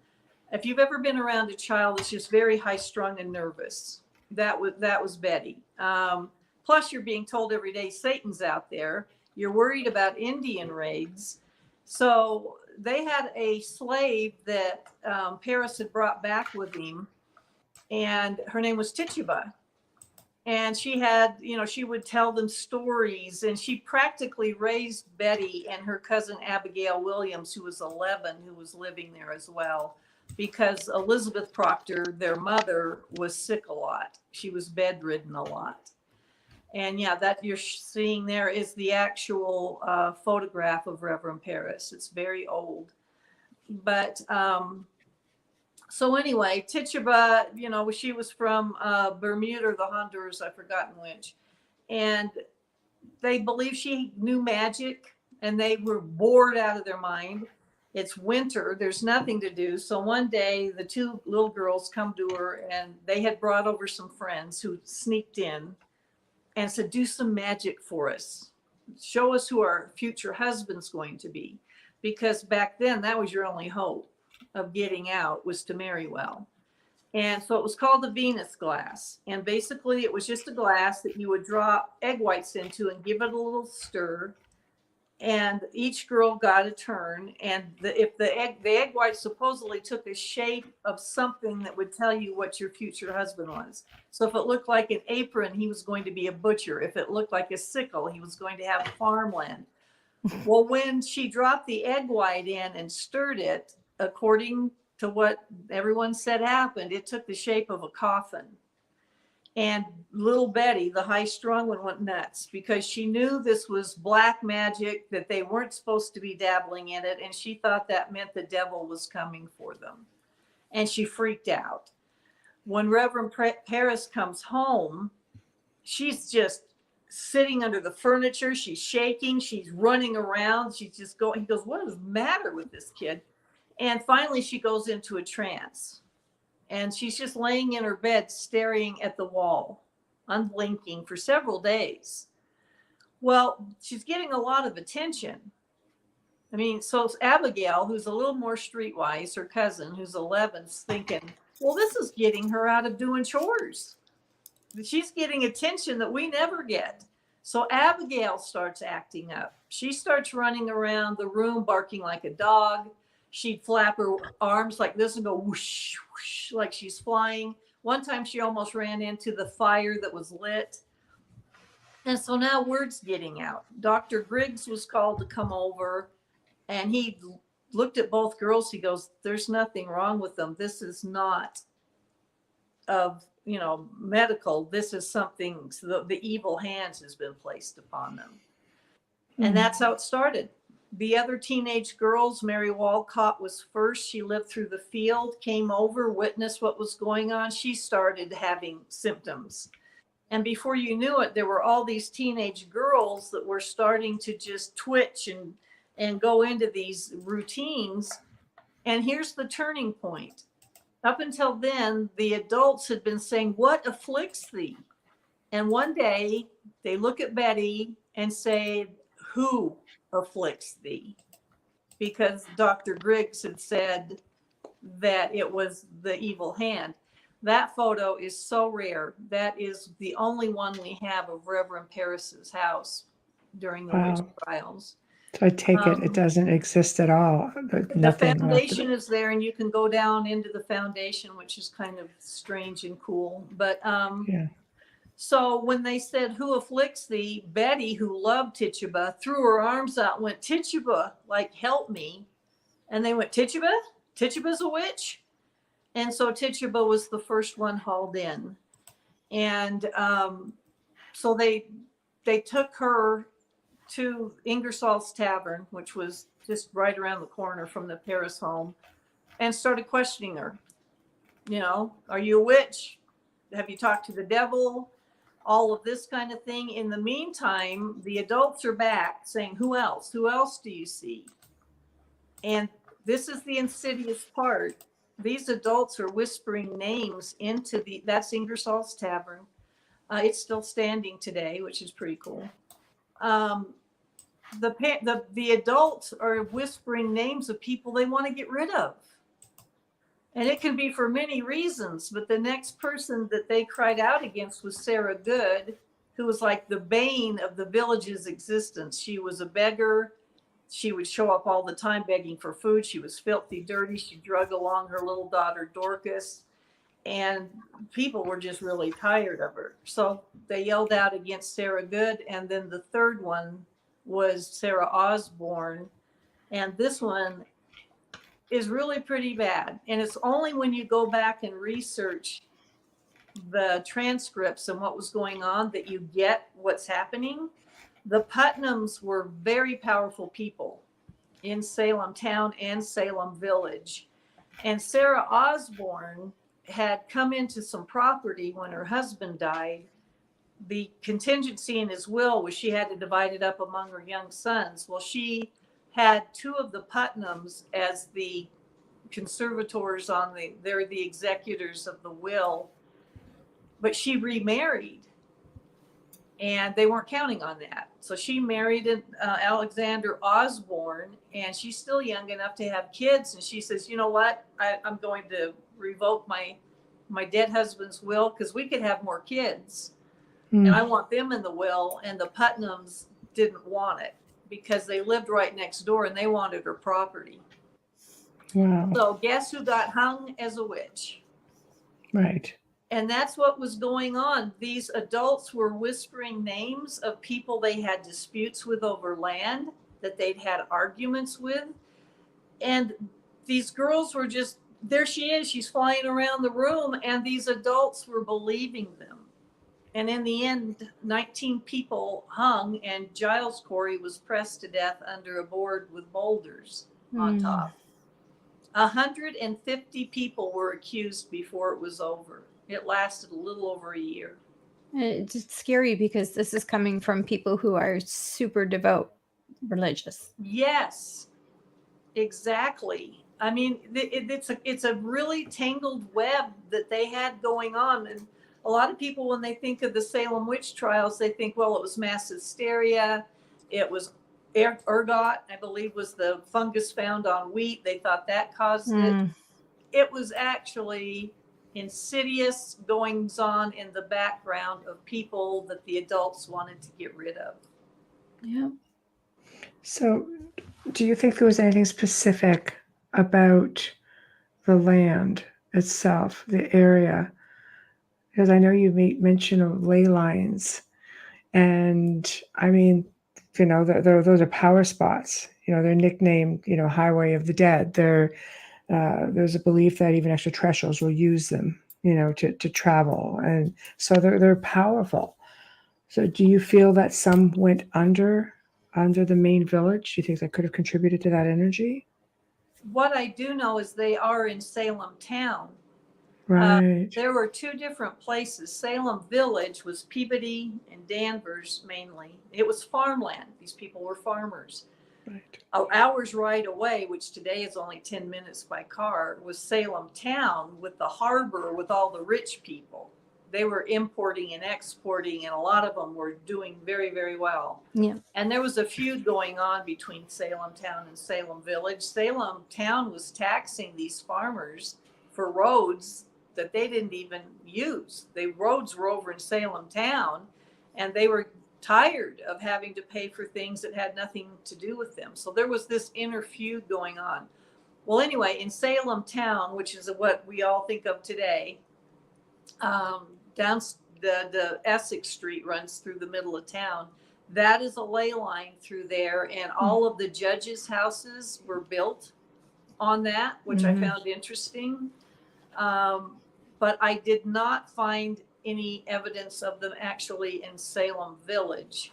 If you've ever been around a child that's just very high strung and nervous, that was Betty. Plus, you're being told every day Satan's out there. You're worried about Indian raids. So they had a slave that Paris had brought back with him, and her name was Tituba. And she had, she would tell them stories, and she practically raised Betty and her cousin Abigail Williams, who was 11, who was living there as well, because Elizabeth Proctor, their mother, was sick a lot. She was bedridden a lot. And that you're seeing there is the actual photograph of Reverend Paris. It's very old. But so anyway, Tituba, she was from Bermuda or the Honduras, I've forgotten which. And they believe she knew magic, and they were bored out of their mind. It's winter. There's nothing to do. So one day, the 2 little girls come to her, and they had brought over some friends who sneaked in and said, do some magic for us. Show us who our future husband's going to be. Because back then, that was your only hope of getting out, was to marry well. And so it was called the Venus glass. And basically, it was just a glass that you would drop egg whites into and give it a little stir. And each girl got a turn. And if the egg white supposedly took the shape of something that would tell you what your future husband was. So if it looked like an apron, he was going to be a butcher. If it looked like a sickle, he was going to have farmland. Well, when she dropped the egg white in and stirred it, according to what everyone said happened, it took the shape of a coffin. And little Betty, the high-strung one, went nuts because she knew this was black magic, that they weren't supposed to be dabbling in it, and she thought that meant the devil was coming for them. And she freaked out. When Reverend Paris comes home, she's just sitting under the furniture. She's shaking. She's running around. She's just going. He goes, what is the matter with this kid? And finally, she goes into a trance. And she's just laying in her bed, staring at the wall, unblinking for several days. Well, she's getting a lot of attention. I mean, so Abigail, who's a little more streetwise, her cousin, who's 11, is thinking, well, this is getting her out of doing chores. She's getting attention that we never get. So Abigail starts acting up. She starts running around the room barking like a dog. She'd flap her arms like this and go whoosh, whoosh, like she's flying. One time she almost ran into the fire that was lit. And so now word's getting out. Dr. Griggs was called to come over, and he looked at both girls. He goes, there's nothing wrong with them. This is not of, medical. This is something, so the evil hands has been placed upon them. And that's how it started. The other teenage girls, Mary Walcott was first. She lived through the field, came over, witnessed what was going on. She started having symptoms. And before you knew it, there were all these teenage girls that were starting to just twitch and go into these routines. And here's the turning point. Up until then, the adults had been saying, what afflicts thee? And one day they look at Betty and say, who afflicts thee? Because Dr. Griggs had said that it was the evil hand. That photo is so rare. That is the only one we have of Reverend Paris's house during the witch trials. So I take it doesn't exist at all. The foundation is there, and you can go down into the foundation, which is kind of strange and cool. But so when they said, who afflicts thee, Betty, who loved Tituba, threw her arms out and went, Tituba, like, help me. And they went, Tituba? Tituba's a witch? And so Tituba was the first one hauled in. And so they took her to Ingersoll's Tavern, which was just right around the corner from the Paris home, and started questioning her. Are you a witch? Have you talked to the devil? All of this kind of thing. In the meantime, the adults are back saying, who else? Who else do you see? And this is the insidious part. These adults are whispering names into that's Ingersoll's Tavern. It's still standing today, which is pretty cool. The adults are whispering names of people they want to get rid of. And it can be for many reasons, but the next person that they cried out against was Sarah Good, who was like the bane of the village's existence. She was a beggar. She would show up all the time begging for food. She was filthy dirty. She drug along her little daughter, Dorcas. And people were just really tired of her. So they yelled out against Sarah Good. And then the third one was Sarah Osborne. And this one is really pretty bad. And it's only when you go back and research the transcripts and what was going on that you get what's happening. The Putnams were very powerful people in Salem town and Salem village. And Sarah Osborne had come into some property when her husband died. The contingency in his will was she had to divide it up among her young sons. Well, she had two of the Putnams as the conservators they're the executors of the will, but she remarried and they weren't counting on that. So she married Alexander Osborne, and she's still young enough to have kids. And she says, you know what? I'm going to revoke my dead husband's will because we could have more kids. And I want them in the will. And the Putnams didn't want it because they lived right next door and they wanted her property. Wow. So guess who got hung as a witch? Right. And that's what was going on. These adults were whispering names of people they had disputes with over land, that they'd had arguments with. And these girls were just, there she is, she's flying around the room, and these adults were believing them. And in the end, 19 people hung, and Giles Corey was pressed to death under a board with boulders on top. 150 people were accused before it was over. It lasted a little over a year. It's scary because this is coming from people who are super devout religious. Yes, exactly. I mean, it's a really tangled web that they had going on. And a lot of people, when they think of the Salem witch trials, they think, well, it was mass hysteria. It was ergot, I believe, was the fungus found on wheat. They thought that caused it. It was actually insidious goings on in the background of people that the adults wanted to get rid of. Yeah. So, do you think there was anything specific about the land itself, the area? Because I know you made mention of ley lines, and I mean, those are power spots. They're nicknamed, Highway of the Dead. There's a belief that even extraterrestrials will use them, to travel, and so they're powerful. So, do you feel that some went under the main village? Do you think that could have contributed to that energy? What I do know is they are in Salem town. Right. There were two different places. Salem Village was Peabody and Danvers mainly. It was farmland. These people were farmers. Right. Hours right away, which today is only 10 minutes by car, was Salem town with the harbor with all the rich people. They were importing and exporting, and a lot of them were doing very, very well. Yeah. And there was a feud going on between Salem town and Salem Village. Salem town was taxing these farmers for roads that they didn't even use. The roads were over in Salem town, and they were tired of having to pay for things that had nothing to do with them. So there was this inner feud going on. Well, anyway, in Salem town, which is what we all think of today, down the Essex Street runs through the middle of town. That is a ley line through there, and all of the judges' houses were built on that, which I found interesting. But I did not find any evidence of them actually in Salem Village.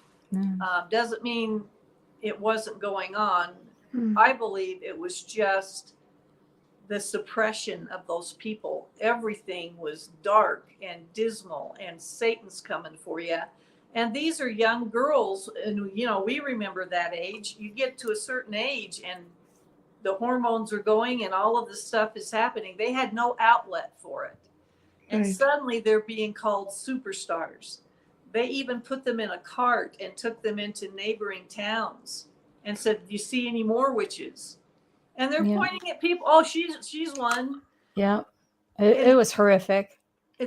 Doesn't mean it wasn't going on. I believe it was just the suppression of those people. Everything was dark and dismal, and Satan's coming for you. And these are young girls, and we remember that age. You get to a certain age and the hormones are going and all of this stuff is happening. They had no outlet for it. And Right. suddenly they're being called superstars. They even put them in a cart and took them into neighboring towns and said, "Do you see any more witches?" And they're pointing at people. Oh, she's one. Yeah. It was horrific.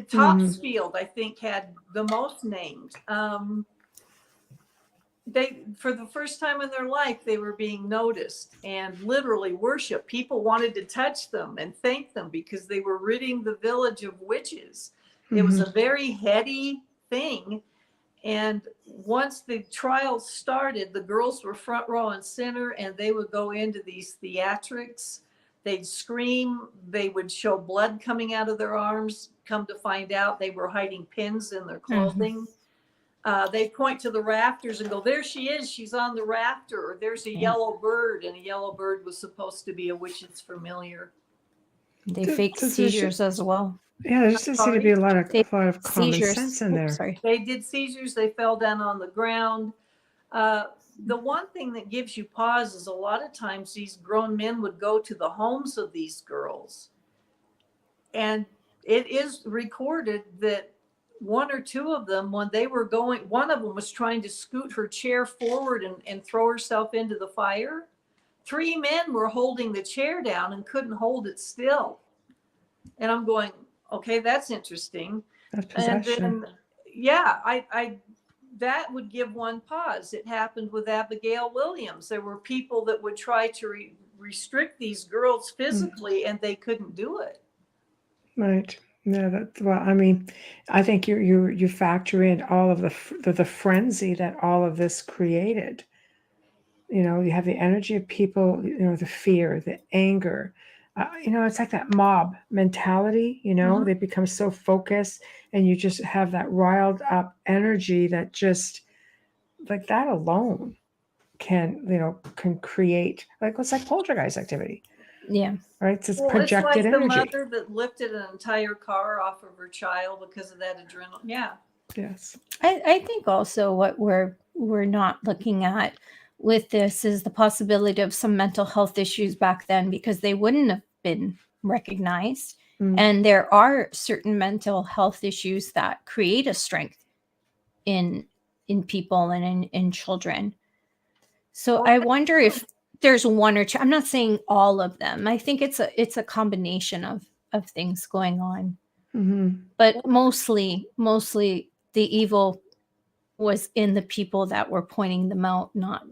Topsfield, I think, had the most named. They, for the first time in their life, they were being noticed and literally worshiped. People wanted to touch them and thank them because they were ridding the village of witches. It was a very heady thing. And once the trial started, the girls were front row and center, and they would go into these theatrics. They'd scream. They would show blood coming out of their arms. Come to find out, they were hiding pins in their clothing. They point to the rafters and go, "There she is. She's on the rafter." Or, "There's a yellow bird," and a yellow bird was supposed to be a witch's familiar. They faked seizures as well. Yeah, there just seems to be a lot of common Seizures. sense in there. Sorry. They did seizures. They fell down on the ground. The one thing that gives you pause is a lot of times these grown men would go to the homes of these girls. And it is recorded that one or two of them, when they were going, one of them was trying to scoot her chair forward and throw herself into the fire. 3 men were holding the chair down and couldn't hold it still. And I'm going, okay, that's interesting. That's possession. And then, yeah, I that would give one pause. It happened with Abigail Williams. There were people that would try to restrict these girls physically, and they couldn't do it. Right. Yeah. I mean, I think you factor in all of the frenzy that all of this created. You have the energy of people. The fear, the anger. It's like that mob mentality. They become so focused, and you just have that riled up energy that just, like, that alone can create, it's like poltergeist activity. Yeah. Right. It's Well, projected it's like energy. the mother that lifted an entire car off of her child because of that adrenaline. Yeah. Yes. I think also what we're not looking at with this is the possibility of some mental health issues back then, because they wouldn't have been recognized. And there are certain mental health issues that create a strength in people and in children. So I wonder if there's one or two. I'm not saying all of them. I think it's a combination of things going on. But mostly the evil was in the people that were pointing them out, not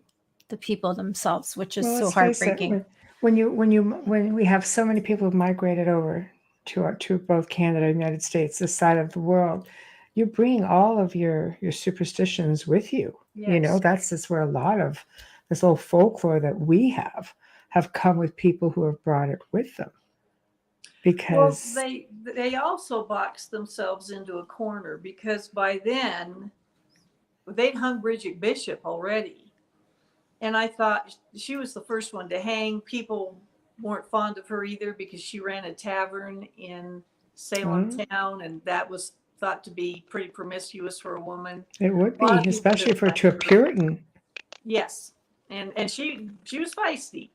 the people themselves, which is so let's face it, heartbreaking. when we have so many people who've migrated over to both Canada and the United States, this side of the world, you bring all of your superstitions with you. You know, Yes. that's where a lot of this old folklore that we have come with people who have brought it with them. Well, Because they also boxed themselves into a corner because by then they'd hung Bridget Bishop already. And I thought she was the first one to hang. People weren't fond of her either because she ran a tavern in Salem town, and that was thought to be pretty promiscuous for a woman. it would A lot be, of people especially didn't for like to a her. Puritan. Yes. And she was feisty.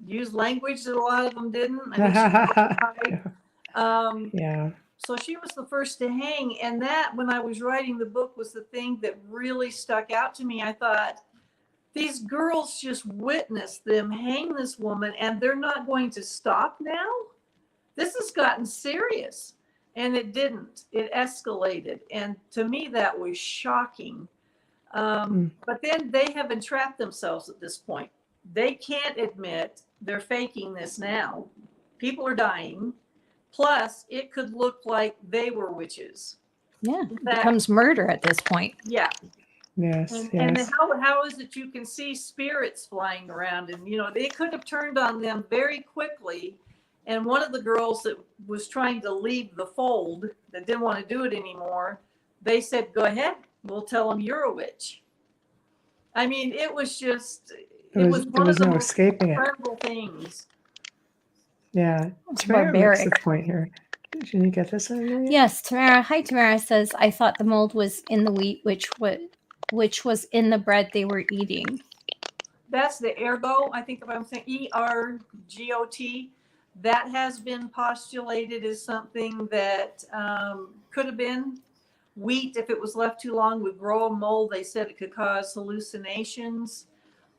Used language that a lot of them didn't. I think she Yeah. so she was the first to hang. And that, when I was writing the book, was the thing that really stuck out to me. I thought, these girls just witnessed them hang this woman and they're not going to stop now. This has gotten serious. And it didn't. It escalated. And to me, that was shocking. But then they have entrapped themselves at this point. They can't admit they're faking this now. People are dying. Plus, it could look like they were witches. Yeah, it becomes murder at this point. Yeah. Yes. And how is it you can see spirits flying around? And, you know, they could have turned on them very quickly. And one of the girls that was trying to leave the fold, that didn't want to do it anymore, they said, go ahead, we'll tell them you're a witch. I mean, it was just, it was one of the most incredible things. Yeah. It's Tamara makes the barbaric. point here. Did you get this one, Amelia? Yes, Tamara. Hi, Tamara says, I thought the mold was in the wheat, which was in the bread they were eating. That's the ergo, I think if I'm saying ERGOT. That has been postulated as something that could have been. Wheat, if it was left too long, would grow a mold. They said it could cause hallucinations.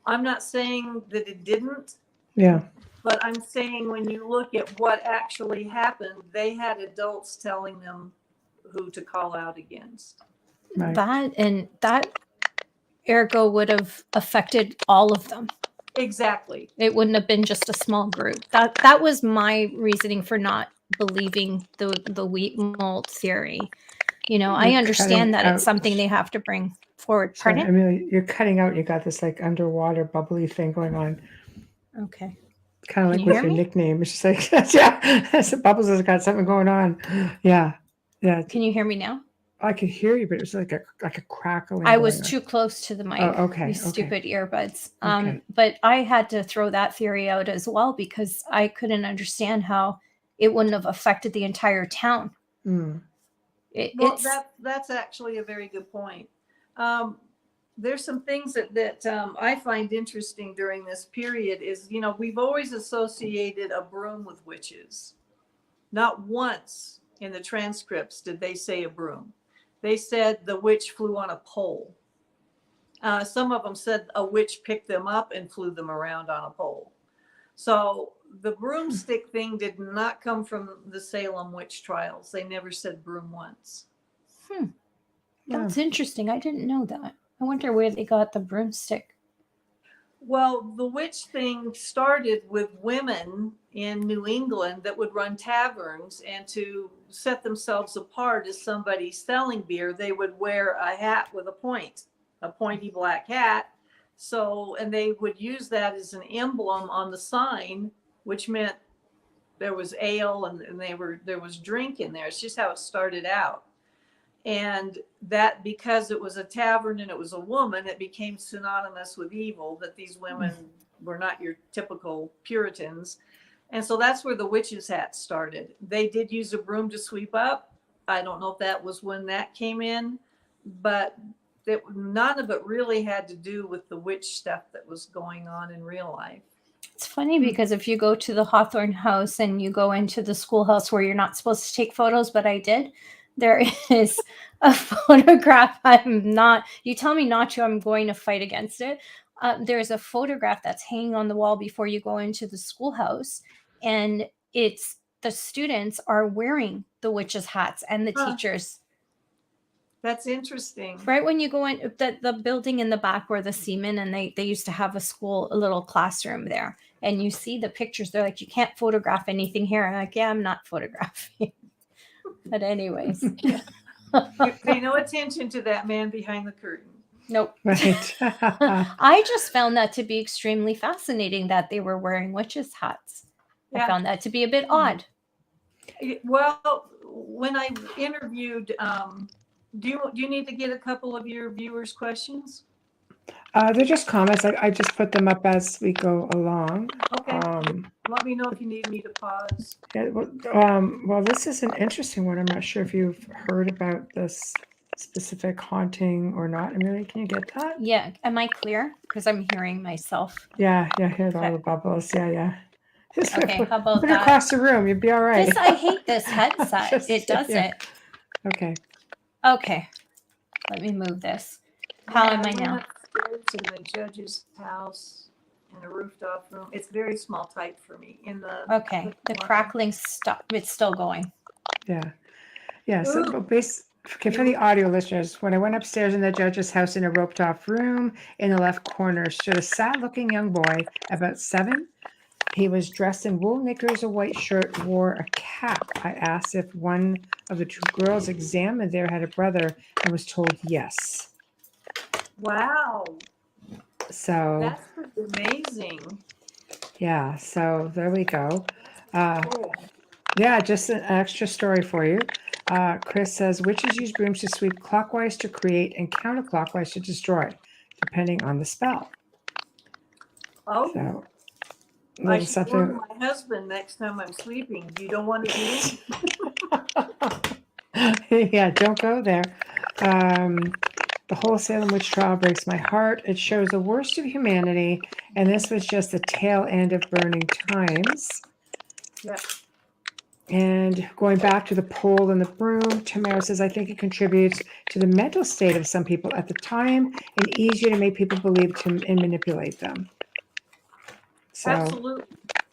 I'm not saying that it didn't. Yeah. But I'm saying when you look at what actually happened, they had adults telling them who to call out against. Right. That ergo would have affected all of them. Exactly. It wouldn't have been just a small group. That was my reasoning for not believing the wheat mold theory. You know, I understand that it's something they have to bring forward. Sorry, Pardon? Amelia, you're cutting out. You got this like underwater bubbly thing going on. Okay. Kind of Can like you with hear your me? nickname. It's just like, yeah, Bubbles has got something going on. Yeah. Yeah. Can you hear me now? I could hear you, but it was like a crackling. I was going on. too close to the mic. Oh, okay. These stupid earbuds. Okay. But I had to throw that theory out as well because I couldn't understand how it wouldn't have affected the entire town. Mm. Well, that's actually a very good point. There's some things that I find interesting during this period is, you know, we've always associated a broom with witches. Not once in the transcripts did they say a broom. They said the witch flew on a pole. Some of them said a witch picked them up and flew them around on a pole. So the broomstick thing did not come from the Salem witch trials. They never said broom once. That's interesting. I didn't know that. I wonder where they got the broomstick. Well, the witch thing started with women in New England that would run taverns, and to set themselves apart as somebody selling beer, they would wear a hat with a pointy black hat. So, and they would use that as an emblem on the sign, which meant there was ale and there was drink in there. It's just how it started out. And that, because it was a tavern and it was a woman, it became synonymous with evil, that these women were not your typical Puritans. And so that's where the witches' hat started. They did use a broom to sweep up. I don't know if that was when that came in, but none of it really had to do with the witch stuff that was going on in real life. It's funny because if you go to the Hawthorne house and you go into the schoolhouse where you're not supposed to take photos, but I did, there is a photograph. You tell me not to, I'm going to fight against it. There's a photograph that's hanging on the wall before you go into the schoolhouse. And it's the students are wearing the witches' hats and the teachers. That's interesting. Right when you go in the building in the back where the seamen, and they used to have a little classroom there, and you see the pictures. They're like, you can't photograph anything here. I'm like, yeah, I'm not photographing. But anyways, Pay no attention to that man behind the curtain. nope. Right. I just found that to be extremely fascinating that they were wearing witches' hats. I Yeah. found that to be a bit odd. Well, when I interviewed, do you need to get a couple of your viewers' questions? They're just comments. I just put them up as we go along. Okay. Let me know if you need me to pause. Yeah, well, this is an interesting one. I'm not sure if you've heard about this specific haunting or not. Amelia, can you get that? Yeah. Am I clear? Because I'm hearing myself. Yeah, here's all Okay. the bubbles. Yeah. Just Okay, how about put it that? across the room. You'd be all right. I hate this headset. Just- It does yeah. it. Okay. Okay. Let me move this. How am I went now? upstairs to the judge's house in a roofed-off room. It's very small type for me. Okay. The crackling stopped. It's still going. Yeah. So okay, for the audio listeners, when I went upstairs in the judge's house in a roped-off room, in the left corner stood a sad-looking young boy, about 7. He was dressed in wool knickers, a white shirt, wore a cap. I asked if one of the 2 girls examined there had a brother and was told yes. Wow, So, that's pretty amazing. yeah, so there we go. Cool. Yeah, just an extra story for you. Chris says, witches use brooms to sweep clockwise to create and counterclockwise to destroy, depending on the spell. Oh, So, I little should warn something. my husband next time I'm sleeping. You don't want to do it? Yeah, don't go there. The whole Salem witch trial breaks my heart. It shows the worst of humanity, and this was just the tail end of burning times. Yeah. And going back to the pole and the broom, Tamara says, I think it contributes to the mental state of some people at the time and easier to make people believe and manipulate them. So,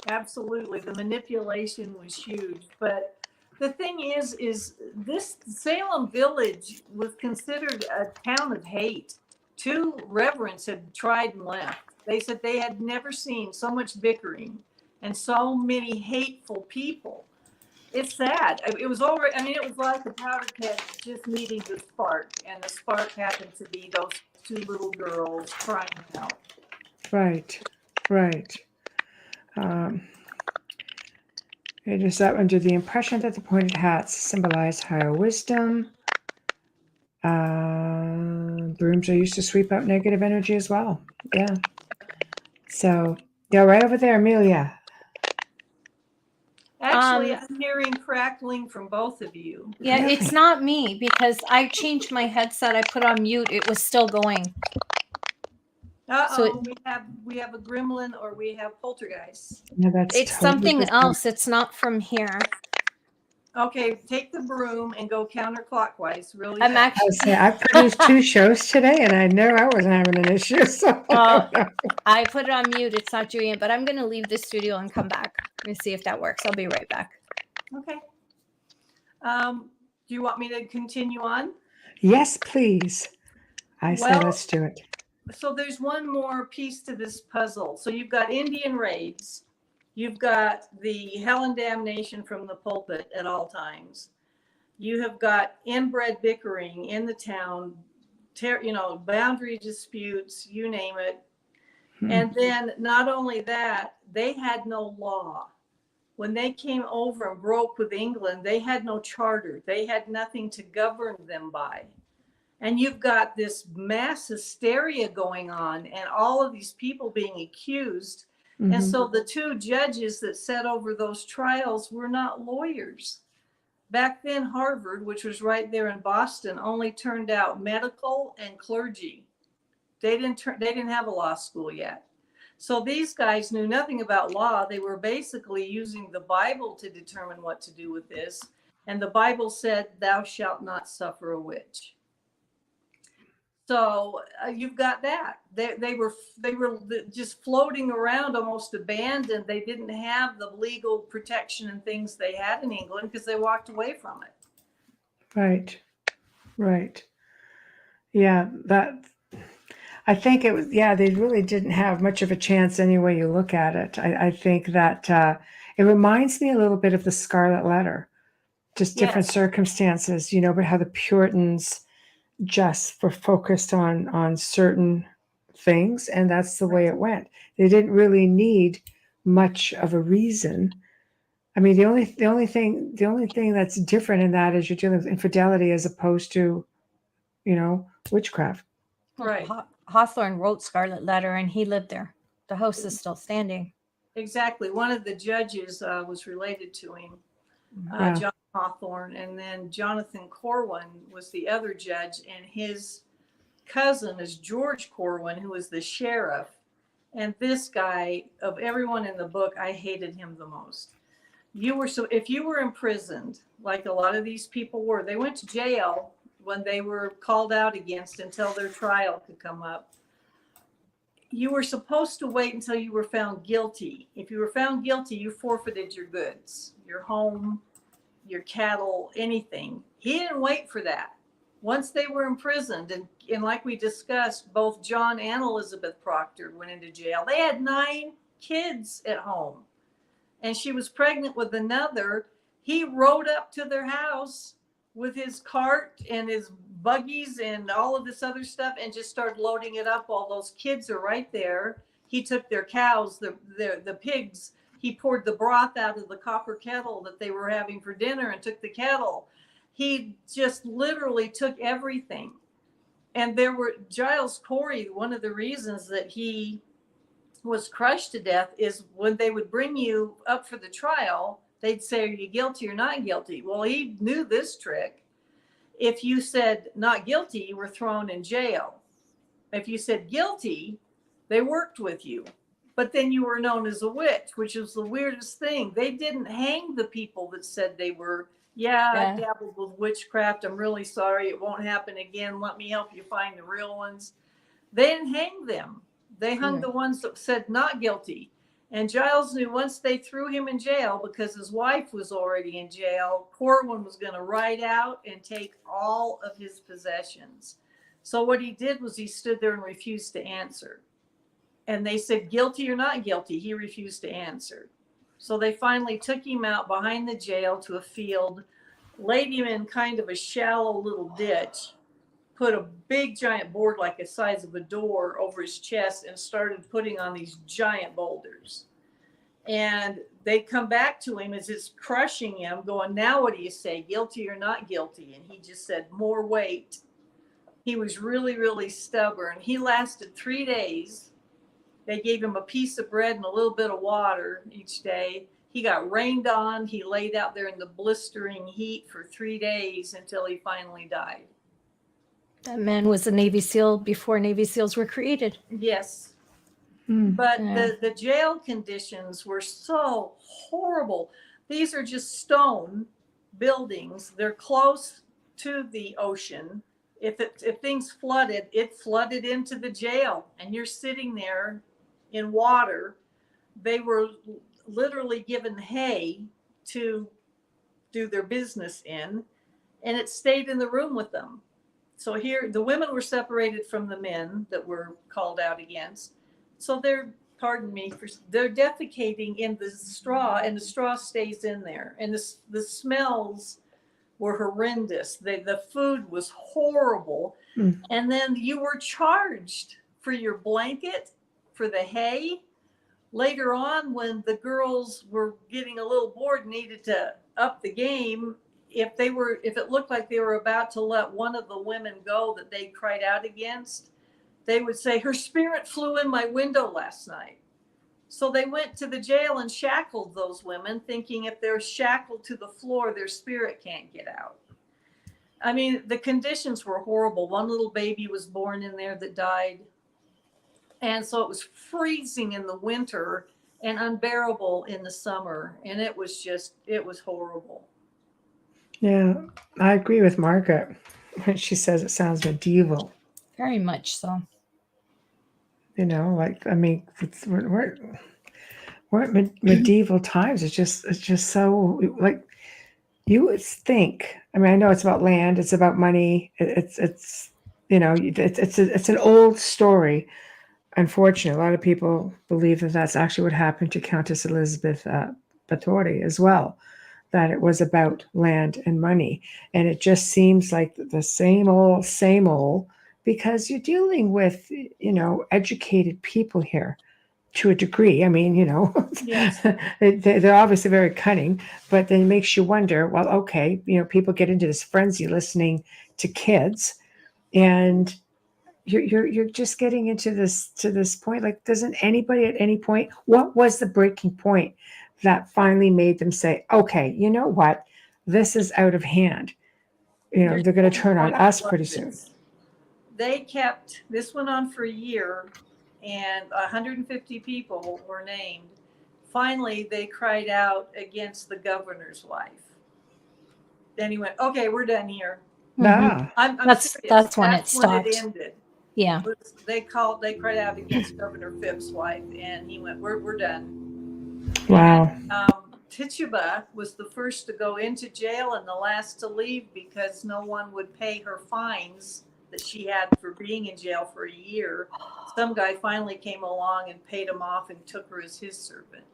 Absolutely. The manipulation was huge. But the thing is this Salem village was considered a town of hate. 2 reverends had tried and left. They said they had never seen so much bickering and so many hateful people. It's sad. It was already, it was like the powder keg just needing the spark, and the spark happened to be those 2 little girls crying out. right. It is up under the impression that the pointed hats symbolize higher wisdom. Brooms are used to sweep out negative energy as well. Yeah. So, yeah, right over there, Amelia. Actually, I'm hearing crackling from both of you. Yeah, Really? it's not me because I changed my headset. I put on mute. It was still going. Uh-oh, we have a gremlin or we have poltergeist. Yeah, that's It's totally something different. else. It's not from here. Okay, take the broom and go counterclockwise. Really? I'm fast. actually. I produced 2 shows today, and I know I wasn't having an issue. So, I put it on mute. It's not doing it, but I'm going to leave the studio and come back and see if that works. I'll be right back. Okay. Do you want me to continue on? yes, please. I say Well- let's do it. So there's one more piece to this puzzle. So you've got Indian raids. You've got the hell and damnation from the pulpit at all times. You have got inbred bickering in the town, boundary disputes, you name it. And then not only that, they had no law. When they came over and broke with England, they had no charter. They had nothing to govern them by. And you've got this mass hysteria going on and all of these people being accused. Mhm. And so the 2 judges that sat over those trials were not lawyers. Back then, Harvard, which was right there in Boston, only turned out medical and clergy. They didn't have a law school yet. So these guys knew nothing about law. They were basically using the Bible to determine what to do with this. And the Bible said, thou shalt not suffer a witch. So you've got that. They were just floating around, almost abandoned. They didn't have the legal protection and things they had in England because they walked away from it. Right. Right. Yeah, that I think it was, yeah, they really didn't have much of a chance any way you look at it. I think that it reminds me a little bit of the Scarlet Letter, just different Yes. circumstances, but how the Puritans just were focused on certain things, and that's the way it went. They didn't really need much of a reason. I mean, the only thing that's different in that is you're dealing with infidelity as opposed to, witchcraft. Right. Hawthorne wrote Scarlet Letter, and he lived there. The house is still standing. Exactly. One of the judges was related to him, Wow. John Hawthorne, and then Jonathan Corwin was the other judge, and his cousin is George Corwin, who was the sheriff. And this guy, of everyone in the book, I hated him the most. If you were imprisoned, like a lot of these people were, they went to jail when they were called out against until their trial could come up. You were supposed to wait until you were found guilty. If you were found guilty, you forfeited your goods, your home, your cattle, anything. He didn't wait for that. Once they were imprisoned, and like we discussed, both John and Elizabeth Proctor went into jail. They had 9 kids at home, and she was pregnant with another. He rode up to their house with his cart and his buggies and all of this other stuff and just started loading it up while those kids are right there. He took their cows, the pigs. He poured the broth out of the copper kettle that they were having for dinner and took the kettle. He just literally took everything. And Giles Corey, one of the reasons that he was crushed to death is when they would bring you up for the trial, they'd say, are you guilty or not guilty? Well, he knew this trick. If you said not guilty, you were thrown in jail. If you said guilty, they worked with you. But then you were known as a witch, which is the weirdest thing. They didn't hang the people that said they were, I dabbled with witchcraft. I'm really sorry. It won't happen again. Let me help you find the real ones. They didn't hang them. They hung the ones that said not guilty. And Giles knew once they threw him in jail, because his wife was already in jail, Corwin was going to ride out and take all of his possessions. So what he did was he stood there and refused to answer. And they said, guilty or not guilty? He refused to answer. So they finally took him out behind the jail to a field, laid him in kind of a shallow little ditch, put a big giant board like the size of a door over his chest and started putting on these giant boulders. And they come back to him as it's crushing him, going, now what do you say, guilty or not guilty? And he just said, more weight. He was really, really stubborn. He lasted 3 days. They gave him a piece of bread and a little bit of water each day. He got rained on. He laid out there in the blistering heat for 3 days until he finally died. That man was a Navy SEAL before Navy SEALs were created. Yes. But the jail conditions were so horrible. These are just stone buildings. They're close to the ocean. If things flooded, it flooded into the jail, and you're sitting there in water. They were literally given hay to do their business in, and it stayed in the room with them. So here, the women were separated from the men that were called out against. So they're defecating in the straw, and the straw stays in there. And the smells were horrendous. The food was horrible. And then you were charged for your blanket, for the hay. Later on, when the girls were getting a little bored, needed to up the game, if it looked like they were about to let one of the women go that they cried out against, they would say, her spirit flew in my window last night. So they went to the jail and shackled those women, thinking if they're shackled to the floor, their spirit can't get out. I mean, the conditions were horrible. One little baby was born in there that died. And so it was freezing in the winter and unbearable in the summer. And it was horrible. Yeah, I agree with Margaret. She says it sounds medieval. Very much so. You know, like, I mean, we're at medieval times. It's just so, like, you would think. I mean, I know it's about land, it's about money. It's you know, it's an old story. Unfortunately, a lot of people believe that that's actually what happened to Countess Elizabeth Bathory as well, that it was about land and money. And it just seems like the same old, because you're dealing with, you know, educated people here to a degree. I mean, you know, Yes. they're obviously very cunning, but then it makes you wonder, well, okay, you know, people get into this frenzy listening to kids, and you're just getting into this point. Like, doesn't anybody at any point, what was the breaking point that finally made them say, okay, you know what, this is out of hand? You know, they're going to turn on us pretty soon. They kept, this went on for a year, and 150 people were named. Finally, they cried out against the governor's wife. Then he went, okay, we're done here. Ah, I'm That's serious. that's when it When it stopped. ended. Yeah. They cried out against Governor Phipp's wife, and he went, we're done. wow. Tituba was the first to go into jail and the last to leave, because no one would pay her fines that she had for being in jail for a year. Some guy finally came along and paid him off and took her as his servant.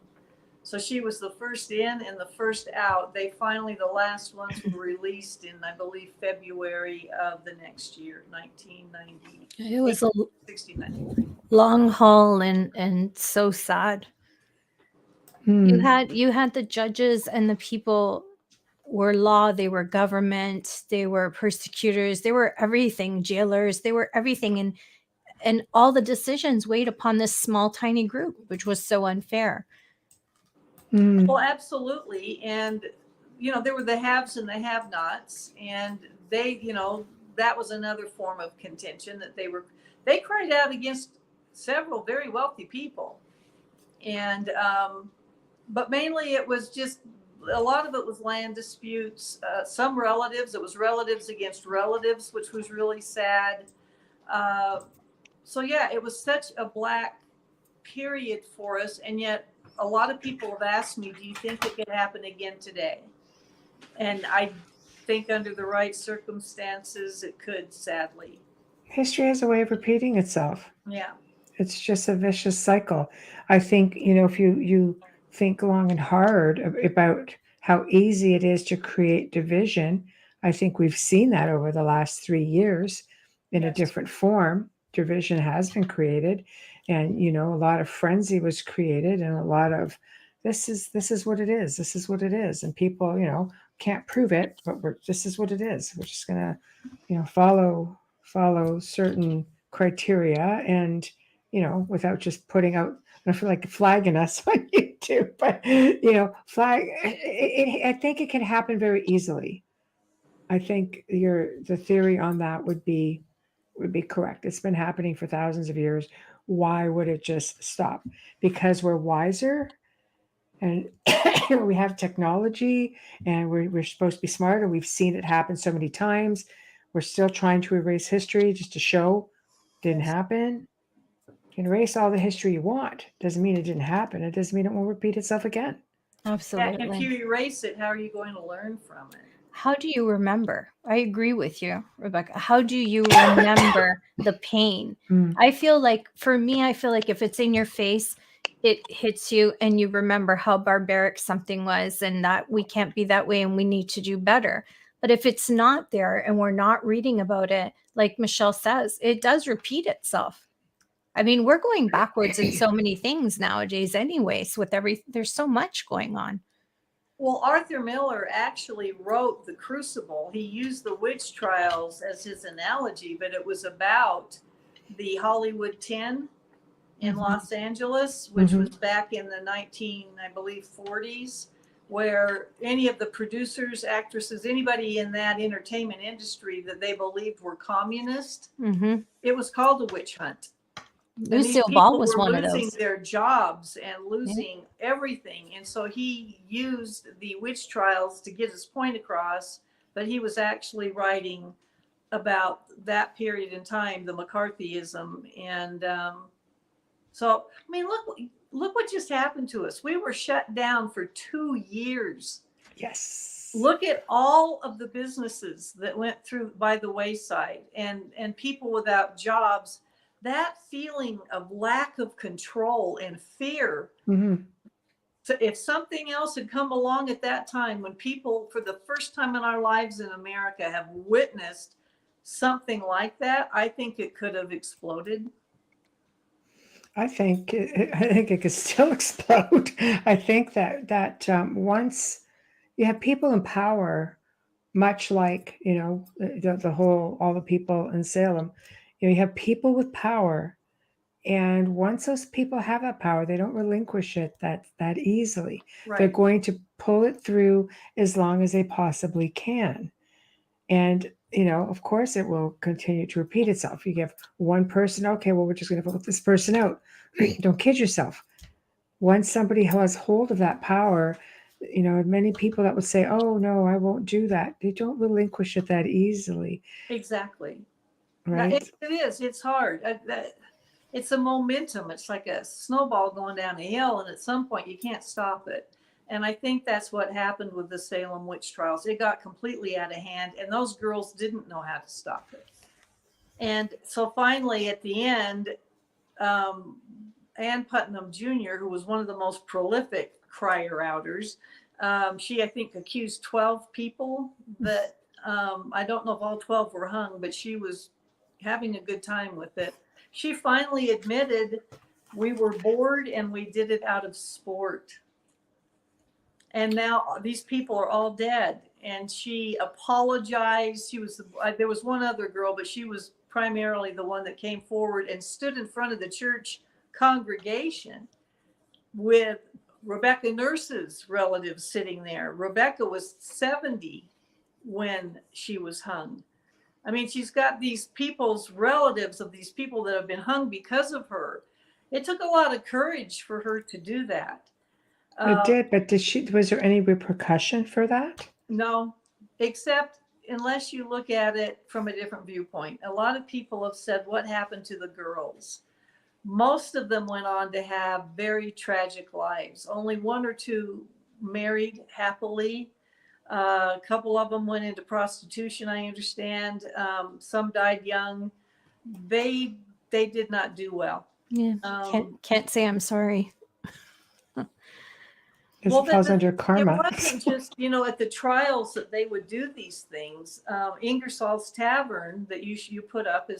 So she was the first in and the first out. They finally, the last ones were released in, I believe, February of the next year, 1990. It was a 1993. long haul and so sad. You had the judges and the people were law, they were government, they were persecutors, they were everything, jailers, they were everything, and all the decisions weighed upon this small tiny group, which was so unfair. Well, absolutely. And, you know, there were the haves and the have-nots, and they, you know, that was another form of contention, that they cried out against several very wealthy people. And, but mainly it was just, a lot of it was land disputes, some relatives, it was relatives against relatives, which was really sad. So yeah, it was such a black period for us. And yet a lot of people have asked me, do you think it could happen again today? And I think under the right circumstances, it could, sadly. History has a way of repeating itself. Yeah. It's just a vicious cycle. I think, you know, if you think long and hard about how easy it is to create division, I think we've seen that over the last 3 years in a different form. Division has been created, and, you know, a lot of frenzy was created, and a lot of this is what it is. This is what it is, and people, you know, can't prove it, but this is what it is. We're just gonna, you know, follow certain criteria, and, you know, without just putting out, I feel like flagging us on YouTube, but, you know, I think it can happen very easily. I think the theory on that would be correct. It's been happening for thousands of years. Why would it just stop? Because we're wiser, and we have technology, and we're supposed to be smarter. We've seen it happen so many times. We're still trying to erase history just to show it didn't happen. You can erase all the history you want. Doesn't mean it didn't happen. It doesn't mean it won't repeat itself again. Absolutely. And if you erase it, how are you going to learn from it? How do you remember? I agree with you, Rebecca. How do you remember the pain? I feel like, for me, if it's in your face, it hits you and you remember how barbaric something was, and that we can't be that way and we need to do better. But if it's not there and we're not reading about it, like Michelle says, it does repeat itself. I mean, we're going backwards in so many things nowadays anyways, there's so much going on. Well, Arthur Miller actually wrote The Crucible. He used the witch trials as his analogy, but it was about the Hollywood 10 in Los Angeles, which was back in the 40s, where any of the producers, actresses, anybody in that entertainment industry that they believed were communist, it was called a witch hunt. Lucille Ball was one of those. Losing their jobs and losing everything. And so he used the witch trials to get his point across, but he was actually writing about that period in time, the McCarthyism. And so, I mean, look what just happened to us. We were shut down for 2 years. Yes. Look at all of the businesses that went through by the wayside, and people without jobs. That feeling of lack of control and fear. Mm-hmm. So if something else had come along at that time, when people, for the first time in our lives in America, have witnessed something like that, I think it could have exploded. I think it could still explode. I think that once you have people in power, much like the whole all the people in Salem, you have people with power, and once those people have that power, they don't relinquish it that easily. They're Right. going to pull it through as long as they possibly can. And, of course, it will continue to repeat itself. You give one person, okay, well, we're just going to vote this person out. Don't kid yourself. Once somebody has hold of that power, many people that would say, oh, no, I won't do that. They don't relinquish it that easily. Exactly. Right? It is. It's hard. It's a momentum. It's like a snowball going down a hill, and at some point you can't stop it. And I think that's what happened with the Salem witch trials. It got completely out of hand, and those girls didn't know how to stop it. And so finally, at the end, Ann Putnam Jr., who was one of the most prolific crier-outers, she, I think, accused 12 people that, I don't know if all 12 were hung, but she was having a good time with it. She finally admitted, we were bored and we did it out of sport. And now these people are all dead. And she apologized. There was one other girl, but she was primarily the one that came forward and stood in front of the church congregation with Rebecca Nurse's relatives sitting there. Rebecca was 70 when she was hung. I mean, she's got these people's relatives of these people that have been hung because of her. It took a lot of courage for her to do that. It did, but was there any repercussion for that? No, except unless you look at it from a different viewpoint. A lot of people have said, what happened to the girls? Most of them went on to have very tragic lives. Only one or two married happily. A couple of them went into prostitution, I understand. Some died young. They did not do well. Yeah, can't say I'm sorry. It falls under karma. It wasn't just, at the trials that they would do these things. Ingersoll's Tavern that you put up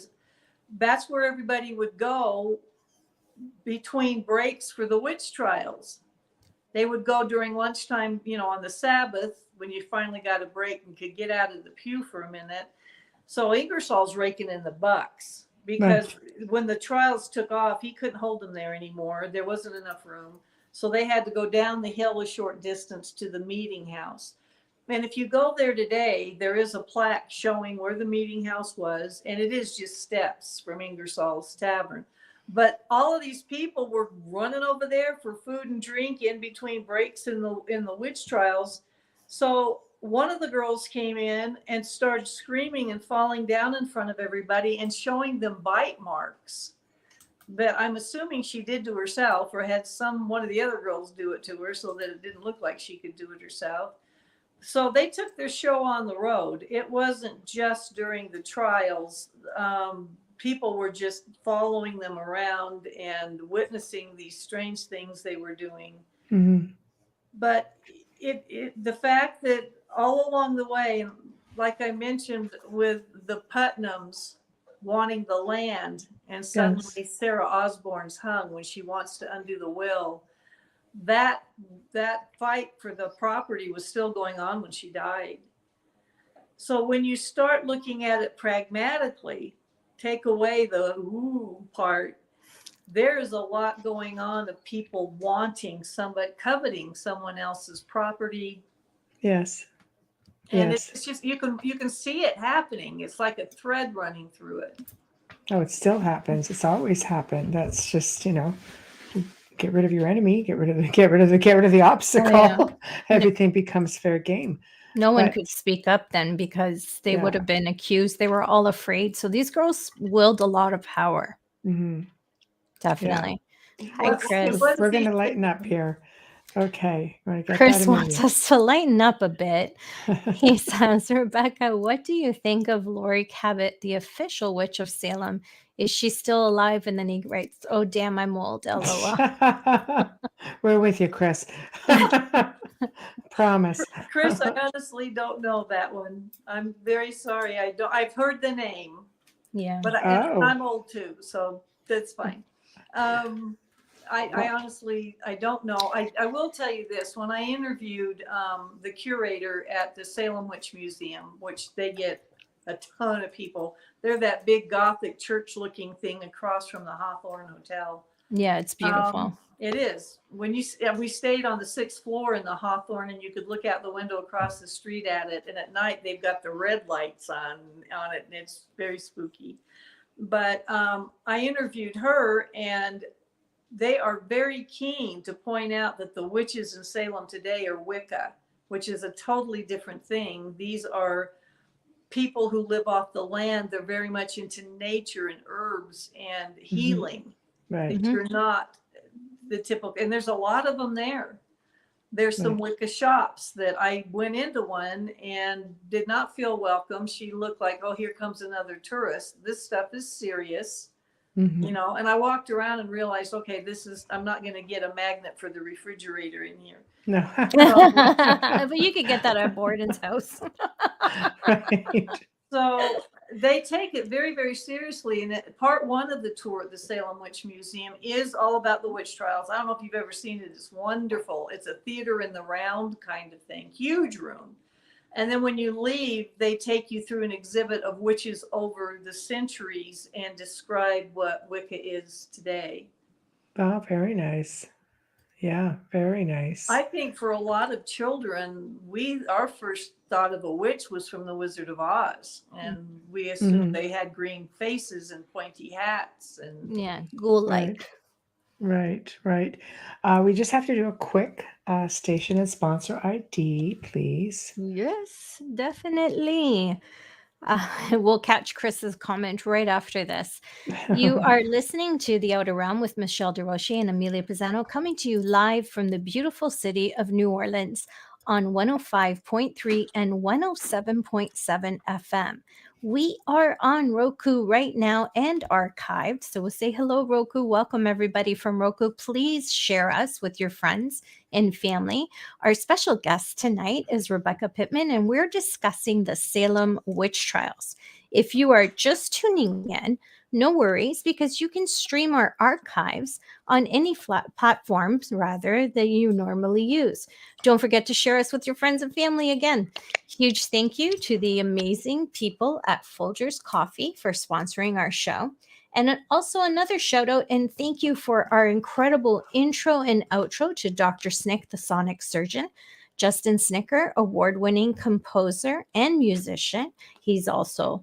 that's where everybody would go between breaks for the witch trials. They would go during lunchtime, on the Sabbath, when you finally got a break and could get out of the pew for a minute. So Ingersoll's raking in the bucks because when the trials took off, he couldn't hold them there anymore. There wasn't enough room. So they had to go down the hill a short distance to the meeting house. And if you go there today, there is a plaque showing where the meeting house was, and it is just steps from Ingersoll's Tavern. But all of these people were running over there for food and drink in between breaks in the witch trials. So one of the girls came in and started screaming and falling down in front of everybody and showing them bite marks that I'm assuming she did to herself or had one of the other girls do it to her so that it didn't look like she could do it herself. So they took their show on the road. It wasn't just during the trials. People were just following them around and witnessing these strange things they were doing. Mm-hmm. But the fact that all along the way, like I mentioned with the Putnams wanting the land, and suddenly Sarah Osborne's hung when she wants to undo the will, that fight for the property was still going on when she died. So when you start looking at it pragmatically, take away the part, there's a lot going on of people coveting someone else's property. Yes. And it's just, you can see it happening. It's like a thread running through it. Oh, it still happens. It's always happened. That's just, get rid of your enemy, get rid of the obstacle. Oh, yeah. Everything becomes fair game. No one But could speak up then because they would yeah. have been accused. They were all afraid. So these girls willed a lot of power. Hmm. Definitely. Hi, What, Let's, Chris. what is we're going he to lighten up thinking? here. Okay. I'm going to get that, Chris wants Amelia. us to lighten up a bit. He says, Rebecca, what do you think of Lori Cabot, the official witch of Salem? Is she still alive? And then he writes, oh, damn, I'm old. LOL. We're with you, Chris. Promise. Chris, I honestly don't know that one. I'm very sorry. I don't. I've heard the name, Yeah. but and Oh. I'm old too, so that's fine. I honestly, I don't know. I will tell you this. When I interviewed the curator at the Salem Witch Museum, which they get a ton of people, they're that big Gothic church-looking thing across from the Hawthorne Hotel. Yeah, it's beautiful. It is. When we stayed on the 6th floor in the Hawthorne, and you could look out the window across the street at it. And at night, they've got the red lights on it, and it's very spooky. But I interviewed her, and they are very keen to point out that the witches in Salem today are Wicca, which is a totally different thing. These are people who live off the land. They're very much into nature and herbs and healing. Right. That you're not the typical, and there's a lot of them there. There's some Wicca shops that I went into one and did not feel welcome. She looked like, oh, here comes another tourist. This stuff is serious. Mhm. You know, and I walked around and realized, okay, I'm not going to get a magnet for the refrigerator in here. No. But you could get that at Borden's house. Right. So they take it very, very seriously. And part one of the tour at the Salem Witch Museum is all about the witch trials. I don't know if you've ever seen it. It's wonderful. It's a theater in the round kind of thing, huge room. And then when you leave, they take you through an exhibit of witches over the centuries and describe what Wicca is today. Oh, very nice. Yeah, very nice. I think for a lot of children, our first thought of a witch was from the Wizard of Oz, and we assumed they had green faces and pointy hats and Yeah, ghoul-like. Right. We just have to do a quick station and sponsor ID, please. Yes, definitely. We'll catch Chris's comment right after this. You are listening to The Outer Realm with Michelle Desrochers and Amelia Pisano, coming to you live from the beautiful city of New Orleans on 105.3 and 107.7 FM. We are on Roku right now and archived. So we'll say hello, Roku. Welcome, everybody from Roku. Please share us with your friends and family. Our special guest tonight is Rebecca Pittman, and we're discussing the Salem witch trials. If you are just tuning in, no worries, because you can stream our archives on any platforms that you normally use. Don't forget to share us with your friends and family again. Huge thank you to the amazing people at Folgers Coffee for sponsoring our show. And also another shout out and thank you for our incredible intro and outro to Dr. Snick, the sonic surgeon. Justin Snicker, award-winning composer and musician. He's also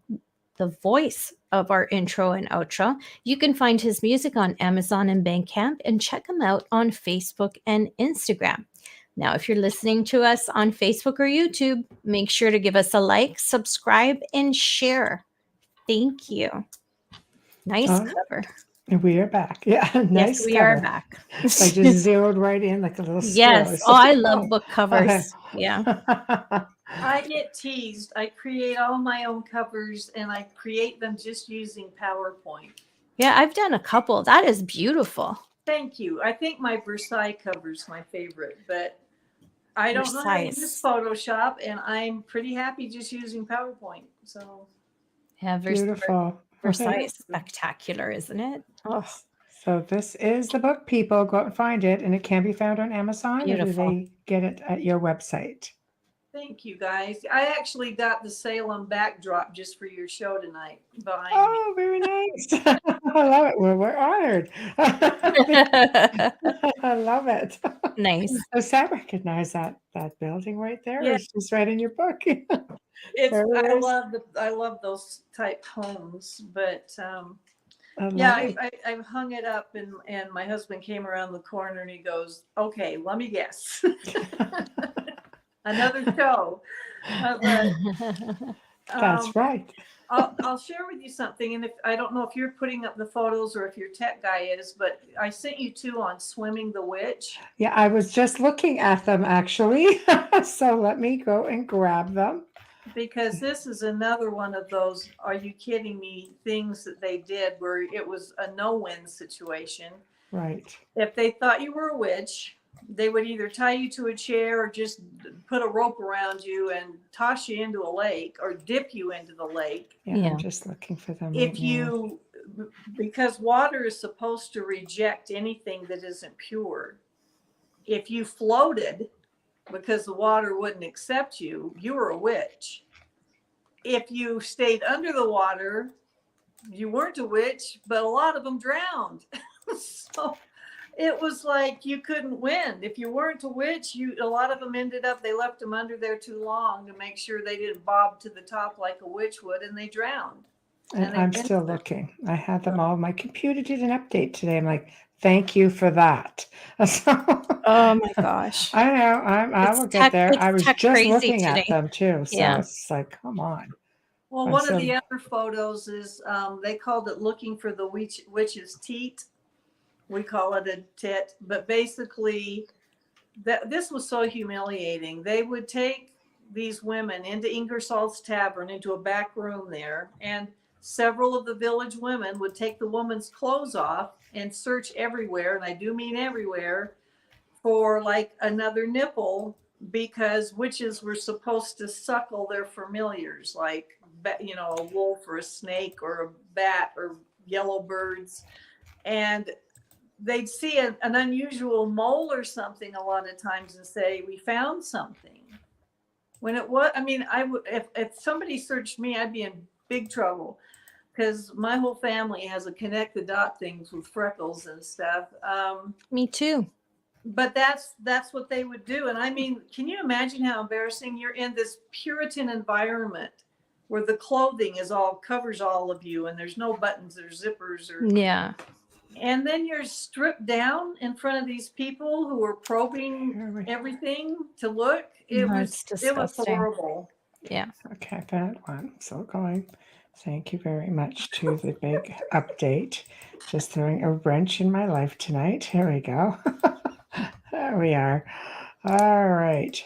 the voice of our intro and outro. You can find his music on Amazon and Bandcamp, and check him out on Facebook and Instagram. Now, if you're listening to us on Facebook or YouTube, make sure to give us a like, subscribe, and share. Thank you. Nice cover. We are back. Yeah, nice. Yes, we cover. are back. I just zeroed right in like a little squirrel. Yes. Oh, I love book covers. Yeah. I get teased. I create all my own covers, and I create them just using PowerPoint. Yeah, I've done a couple. That is beautiful. Thank you. I think my Versailles cover is my favorite, but I don't know how to use Photoshop, and I'm pretty happy just using PowerPoint. So yeah, beautiful. Versailles is spectacular, isn't it? Oh. So this is the book, people. Go out and find it, and it can be found on Amazon. Beautiful. Or do they get it at your website? Thank you, guys. I actually got the Salem backdrop just for your show tonight behind me. Oh, very nice. I love it. We're honored. I love it. Nice. So Sam recognized that building right there. Yeah. It's just right in your book. I love those type homes, but I've hung it up, and my husband came around the corner and he goes, "Okay, let me guess." Another show. But That's right. I'll share with you something, and if I don't know if you're putting up the photos or if your tech guy is, but I sent you two on swimming the witch. Yeah, I was just looking at them actually. So let me go and grab them. Because this is another one of those, are you kidding me, things that they did where it was a no-win situation. Right. If they thought you were a witch, they would either tie you to a chair or just put a rope around you and toss you into a lake or dip you into the lake. Yeah, Yeah. I'm just looking for them If right you, because water is supposed to reject anything that isn't pure. If you floated because the water wouldn't accept you, you were a witch. If you stayed under the water, you weren't a witch, but a lot of them drowned. So it was like you couldn't win. If you weren't a witch, a lot of them ended up, they left them under there too long to make sure they didn't bob to the top like a witch would, and they drowned. now. And And they I'm missed still it. looking. I had them all. My computer did an update today. I'm like, thank you for that. So, Oh my gosh. I know. I It's will get there. I it's was tech just crazy looking at today. them too. So Yeah. it's like, come on. Well, I'm one of so- the other photos is they called it looking for the witch's teat. We call it a tit, but basically this was so humiliating. They would take these women into Ingersoll's Tavern, into a back room there, and several of the village women would take the woman's clothes off and search everywhere, and I do mean everywhere, for like another nipple, because witches were supposed to suckle their familiars, like, a wolf or a snake or a bat or yellow birds. And they'd see an unusual mole or something a lot of times and say, we found something. When it was, I mean, if somebody searched me, I'd be in big trouble, because my whole family has a connect the dot things with freckles and stuff. Me too. But that's what they would do. And I mean, can you imagine how embarrassing? You're in this Puritan environment where the clothing covers all of you, and there's no buttons or zippers Yeah. and then you're stripped down in front of these people who are probing Here we go. everything to look. It No, was it's disgusting. horrible. Yeah. Okay, found one. So going. Thank you very much to the big update. Just throwing a wrench in my life tonight. Here we go. There we are. All right.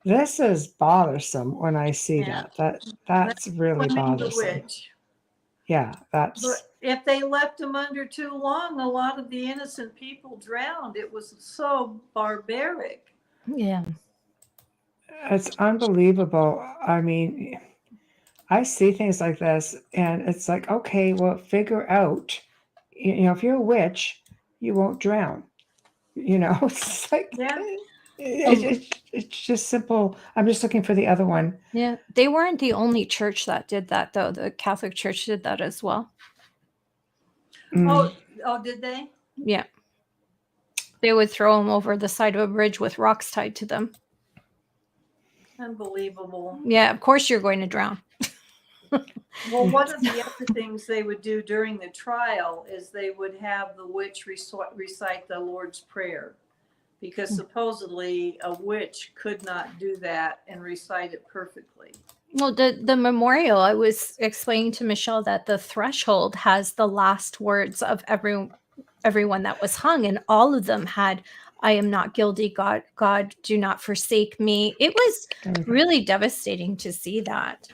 This is bothersome when I see Yeah. that's really Swimming the bothersome. witch. Yeah, that's But if they left them under too long, a lot of the innocent people drowned. It was so barbaric. Yeah. it's unbelievable. I mean, I see things like this and it's like, okay, well, figure out, if you're a witch, you won't drown. It's like Yeah. it's just simple. I'm just looking for the other one. Yeah. They weren't the only church that did that, though. The Catholic Church did that as well. Mm. Oh, did they? Yeah. They would throw them over the side of a bridge with rocks tied to them. Unbelievable. Yeah, of course you're going to drown. Well, one of the other things they would do during the trial is they would have the witch recite the Lord's Prayer, because supposedly a witch could not do that and recite it perfectly. Well, the memorial, I was explaining to Michelle that the threshold has the last words of everyone that was hung, and all of them had, I am not guilty, God, do not forsake me. It was really devastating to see that.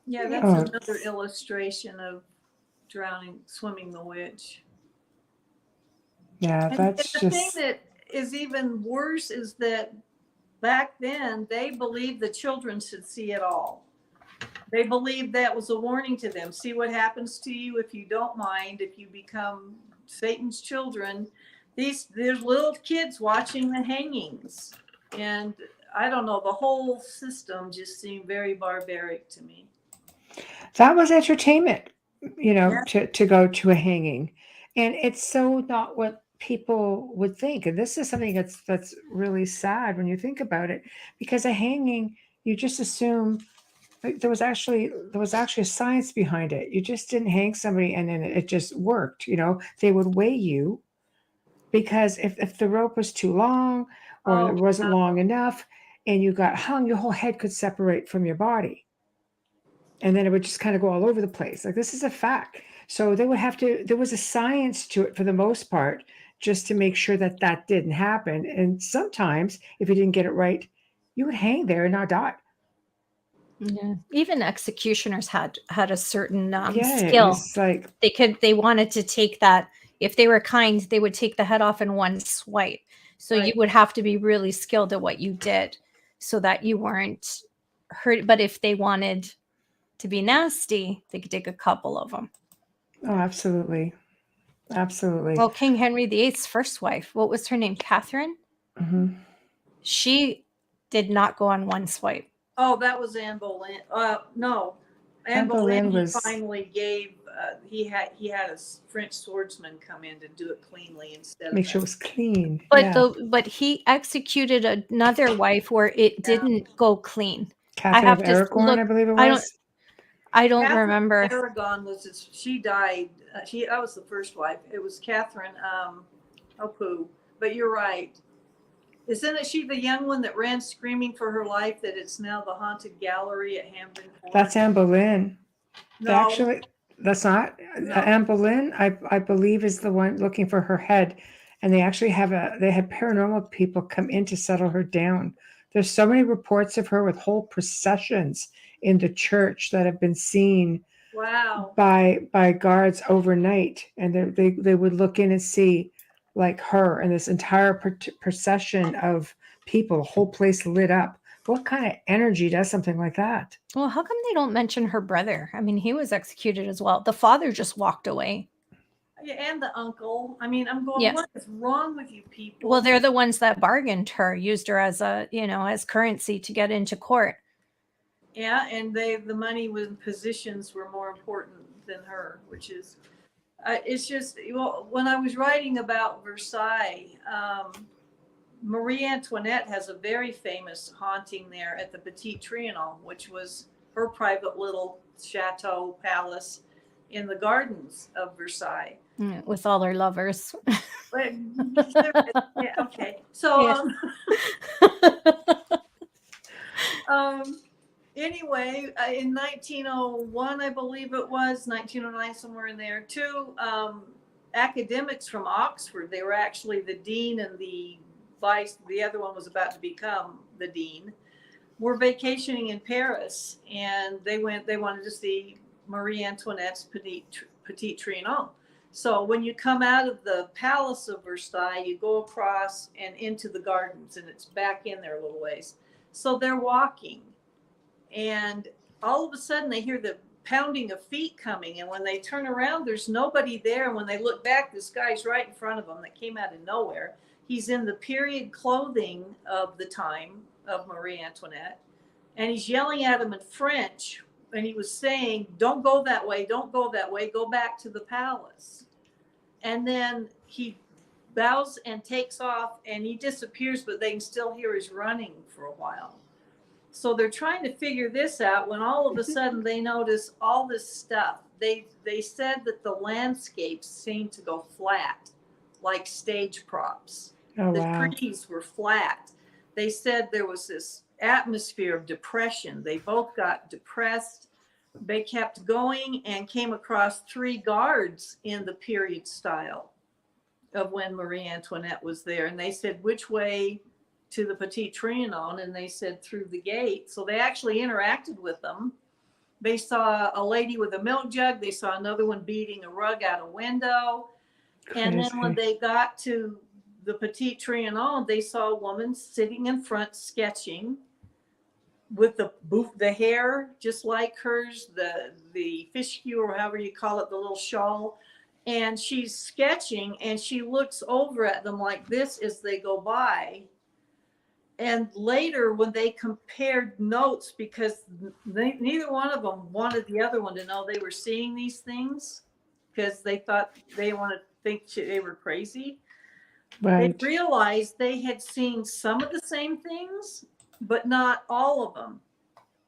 Yeah, that's another illustration of swimming the witch. Yeah, And that's the just thing that is even worse is that back then they believed the children should see it all. They believed that was a warning to them. See what happens to you if you don't mind, if you become Satan's children. There's little kids watching the hangings. And I don't know, the whole system just seemed very barbaric to me. that was entertainment, Yeah. to go to a hanging. And it's so not what people would think. And this is something that's really sad when you think about it, because a hanging, you just assume like, there was actually a science behind it. You just didn't hang somebody and then it just worked. They would weigh you, because if the rope was too long or it wasn't long enough, and you got hung, your whole head could separate from your body. And then it would just kind of go all over the place. Like, this is a fact. So they would have to, there was a science to it for the most part, just to make sure that that didn't happen. And sometimes if you didn't get it right, you would hang there and not die. Yeah. Even executioners had a certain Yeah, it skill. was like, They wanted to take that. If they were kind, they would take the head off in one swipe. So you Right. would have to be really skilled at what you did so that you weren't hurt. But if they wanted to be nasty, they could take a couple of them. oh, absolutely. Absolutely. Well, King Henry VIII's first wife, what was her name? Catherine? Mhm. She did not go on one swipe. Oh, that was Anne Boleyn. No, Anne Anne Boleyn Boleyn. He was- finally gave. He had a French swordsman come in to do it cleanly instead. Make of sure it was clean. But Yeah. but he executed another wife where it didn't go clean. Catherine have of to Aragon, look- I believe it I don't- was. I don't Catherine remember. Aragon was she died. That was the first wife. It was Catherine. But you're right. Isn't she the young one that ran screaming for her life? That it's now the haunted gallery at Hampton Court? That's Anne Boleyn. No, Actually, that's not. No. Anne Boleyn, I believe, is the one looking for her head. And they actually they had paranormal people come in to settle her down. There's so many reports of her with whole processions in the church that have been seen wow. by guards overnight, and they would look in and see like her and this entire procession of people, the whole place lit up. What kind of energy does something like that? Well, how come they don't mention her brother? I mean, he was executed as well. The father just walked away. Yeah, and the uncle. I mean, I'm going. Yeah. What is wrong with you people? Well, they're the ones that bargained her, used her as as currency to get into court. Yeah, and the money with positions were more important than her, which is, it's just, well, when I was writing about Versailles, Marie Antoinette has a very famous haunting there at the Petit Trianon, which was her private little chateau palace in the gardens of Versailles. With all her lovers. But, yeah, okay. So, anyway, in 1901, I believe it was 1909, somewhere in there, two academics from Oxford. They were actually the dean and the vice. The other one was about to become the dean. Were vacationing in Paris, and they wanted to see Marie Antoinette's Petit Trianon. So when you come out of the Palace of Versailles, you go across and into the gardens, and it's back in there a little ways. So they're walking, and all of a sudden they hear the pounding of feet coming. And when they turn around, there's nobody there. And when they look back, this guy's right in front of them that came out of nowhere. He's in the period clothing of the time of Marie Antoinette. And he's yelling at him in French. And he was saying, don't go that way. Don't go that way. Go back to the palace. And then he bows and takes off and he disappears, but they can still hear his running for a while. So they're trying to figure this out when all of a sudden they notice all this stuff. They said that the landscapes seemed to go flat, like stage props. Oh, The wow. trees were flat. They said there was this atmosphere of depression. They both got depressed. They kept going and came across 3 guards in the period style of when Marie Antoinette was there. And they said, which way to the Petit Trianon? And they said, through the gate. So they actually interacted with them. They saw a lady with a milk jug. They saw another one beating a rug out a window. And then when they got to the Petit Trianon, they saw a woman sitting in front sketching with the hair just like hers, the fichu, or however you call it, the little shawl. And she's sketching and she looks over at them like this as they go by. And later when they compared notes, because neither one of them wanted the other one to know they were seeing these things, because they thought they wanted to think they were crazy. Right. They realized they had seen some of the same things, but not all of them.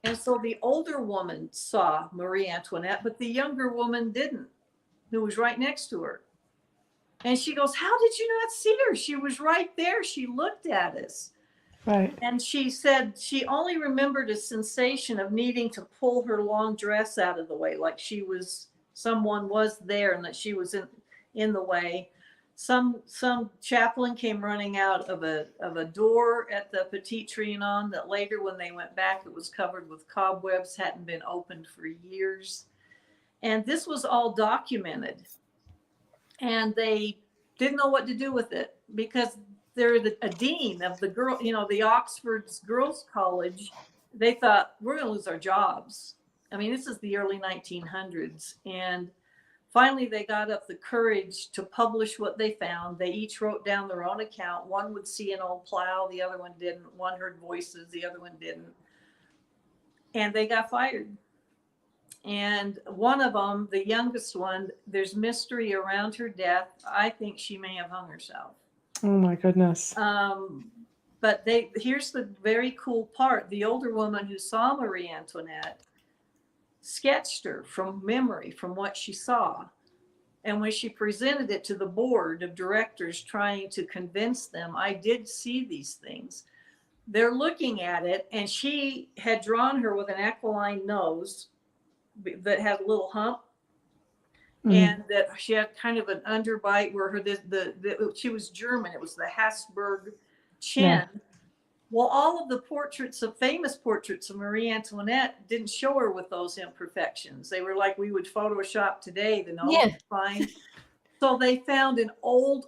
And so the older woman saw Marie Antoinette, but the younger woman didn't, who was right next to her. And she goes, how did you not see her? She was right there. She looked at us. Right. And she said she only remembered a sensation of needing to pull her long dress out of the way, like someone was there and that she was in the way. Some chaplain came running out of a door at the Petit Trianon that later, when they went back, it was covered with cobwebs, hadn't been opened for years. And this was all documented. And they didn't know what to do with it because they're a dean of the the Oxford's Girls College. They thought, we're going to lose our jobs. I mean, this is the early 1900s. And finally, they got up the courage to publish what they found. They each wrote down their own account. One would see an old plow, the other one didn't. One heard voices, the other one didn't. And they got fired. And one of them, the youngest one, there's mystery around her death. I think she may have hung herself. Oh my goodness. But here's the very cool part. The older woman who saw Marie Antoinette sketched her from memory, from what she saw. And when she presented it to the board of directors, trying to convince them, I did see these things. They're looking at it, and she had drawn her with an aquiline nose that had a little hump, and that she had kind of an underbite where she was German. It was the Habsburg chin. Yeah. Well, all of the famous portraits of Marie Antoinette didn't show her with those imperfections. They were like we would Photoshop today. The nose was fine. So they found an old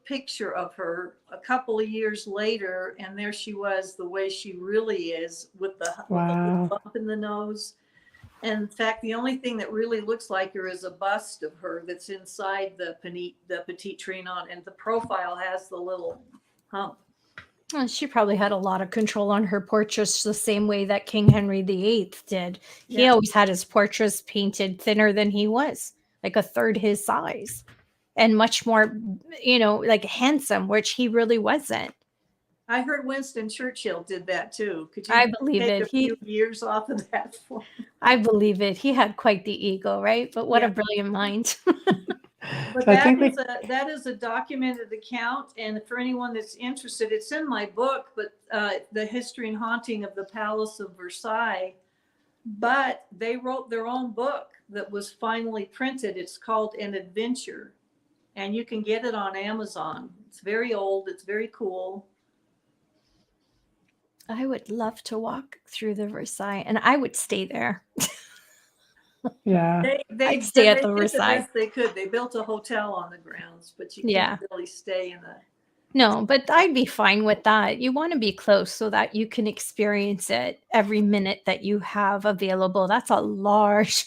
picture of her a couple of years later, and there she was, the way she really is, with the bump in the nose. And in fact, the only thing that really looks like her is a bust of her that's inside the Petit Trianon, and the profile has the little hump. Well, she probably had a lot of control on her portraits the same way that King Henry VIII did. He always had his portraits painted thinner than he was, like a third his size, and much more, like handsome, which he really wasn't. I heard Winston Churchill did that too. Could you I believe take it. a few years off of that for me? I believe it. He had quite the ego, right? But what a brilliant mind. But that is a documented account, and for anyone that's interested, it's in my book, but The History and Haunting of the Palace of Versailles. But they wrote their own book that was finally printed. It's called An Adventure, and you can get it on Amazon. It's very old. It's very cool. I would love to walk through the Versailles, and I would stay there. Yeah, I'd stay at the Versailles. The best they could. They built a hotel on the grounds, but you can't really stay in the. No, but I'd be fine with that. You want to be close so that you can experience it every minute that you have available. That's a large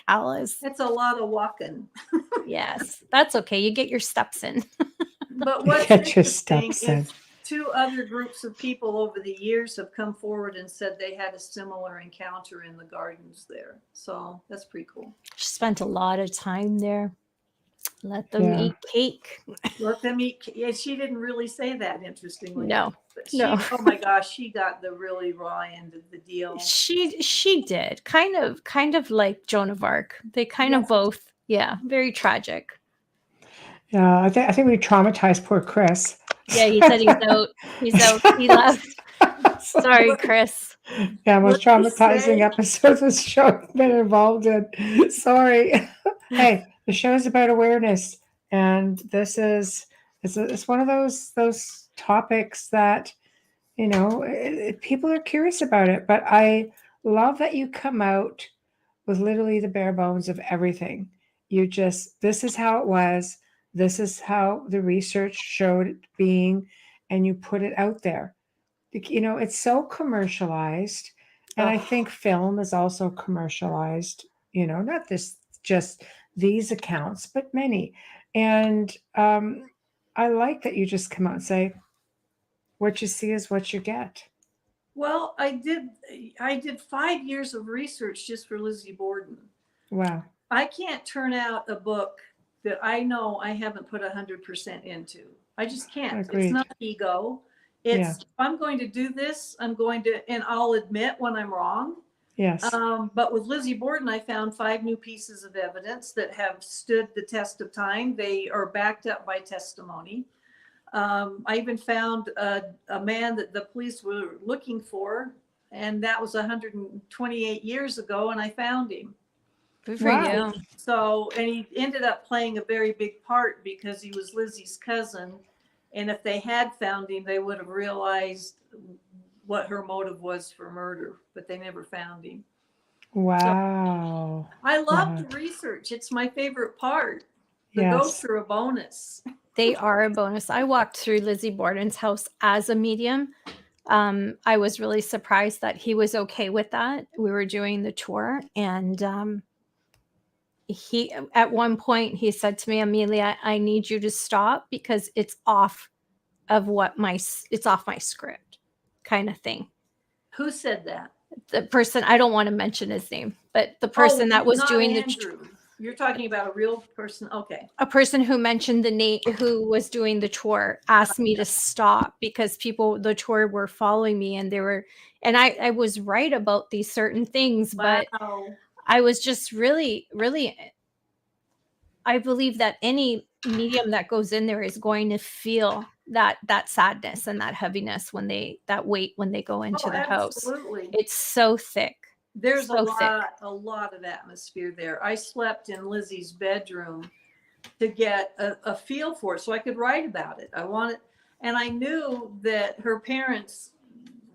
palace. It's a lot of walking. Yes, that's okay. You get your steps in. But what's interesting is 2 other groups of people over the years have come forward and said they had a similar encounter in the gardens there. So that's pretty cool. She spent a lot of time there. Let them eat cake. Let them eat cake. Yeah, she didn't really say that, interestingly. No. Oh my gosh, she got the really raw end of the deal. She did. Kind of like Joan of Arc. They kind of both, very tragic. Yeah, I think we traumatized poor Chris. Yeah, he said he's out. He left. Sorry, Chris. Yeah, most traumatizing episodes this show been involved in. Sorry. Hey, the show is about awareness, and this is it's one of those topics that people are curious about it. But I love that you come out with literally the bare bones of everything. This is how it was. This is how the research showed it being, and you put it out there. It's so commercialized, and I think film is also commercialized. Not just these accounts, but many. And I like that you just come out and say, what you see is what you get. Well, I did 5 years of research just for Lizzie Borden. Wow. I can't turn out a book that I know I haven't put 100% into. I just can't. Agreed. It's not ego. If I'm going to do this, I'm going to, and I'll admit when I'm wrong. Yes. But with Lizzie Borden, I found 5 new pieces of evidence that have stood the test of time. They are backed up by testimony. I even found a man that the police were looking for, and that was 128 years ago, and I found him. Good for Wow. you. So, and he ended up playing a very big part because he was Lizzie's cousin. And if they had found him, they would have realized what her motive was for murder, but they never found him. Wow. I love Wow. the research. It's my favorite part. The Yes. ghosts are a bonus. They are a bonus. I walked through Lizzie Borden's house as a medium. I was really surprised that he was okay with that. We were doing the tour, and he, at one point, he said to me, Amelia, I need you to stop because it's off my script, kind of thing. Who said that? The person, I don't want to mention his name, but the person that was not doing Andrew. You're talking about a real person. Okay. a person who mentioned the name, who was doing the tour, asked me to stop because the tour were following me, and I was right about these certain things, but Wow. I was just really, really, I believe that any medium that goes in there is going to feel that sadness and that heaviness that weight when they go into the house. Absolutely. It's so thick. There's so thick. a lot of atmosphere there. I slept in Lizzie's bedroom to get a feel for it so I could write about it. And I knew that her parents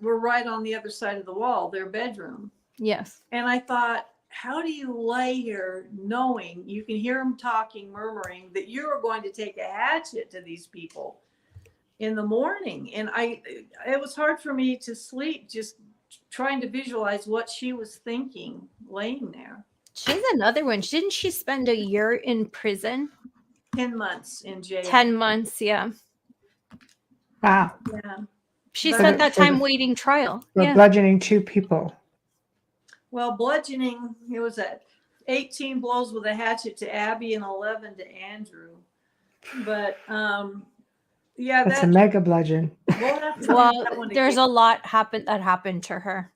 were right on the other side of the wall, their bedroom. Yes. And I thought, how do you lay here knowing you can hear them talking, murmuring that you are going to take a hatchet to these people in the morning? And it was hard for me to sleep, just trying to visualize what she was thinking laying there. She's another one. Didn't she spend a year in prison? 10 months in jail. 10 months, yeah. Wow. Yeah. She But- spent that For time the- waiting trial. For Yeah. bludgeoning 2 people. Well, bludgeoning, it was at 18 blows with a hatchet to Abby and 11 to Andrew. But yeah, That's a mega bludgeon. we'll have to Well, do that one there's again. a lot that happened to her.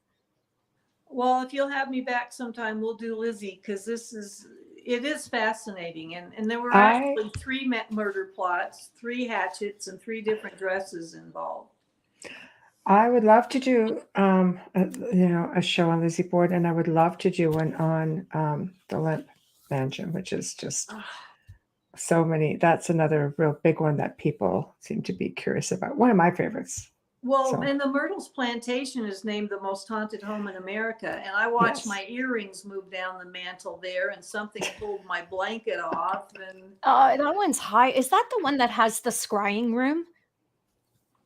Well, if you'll have me back sometime, we'll do Lizzie, because it is fascinating. And there were actually 3 murder plots, 3 hatchets, and 3 different dresses involved. I would love to do, a show on Lizzie Borden, and I would love to do one on the Limp Mansion, which is just so many. That's another real big one that people seem to be curious about. One of my favorites. Well, So- and the Myrtles Plantation is named the most haunted home in America. And I watched Yes. my earrings move down the mantle there, and something pulled my blanket off. And That one's high. Is that the one that has the scrying room?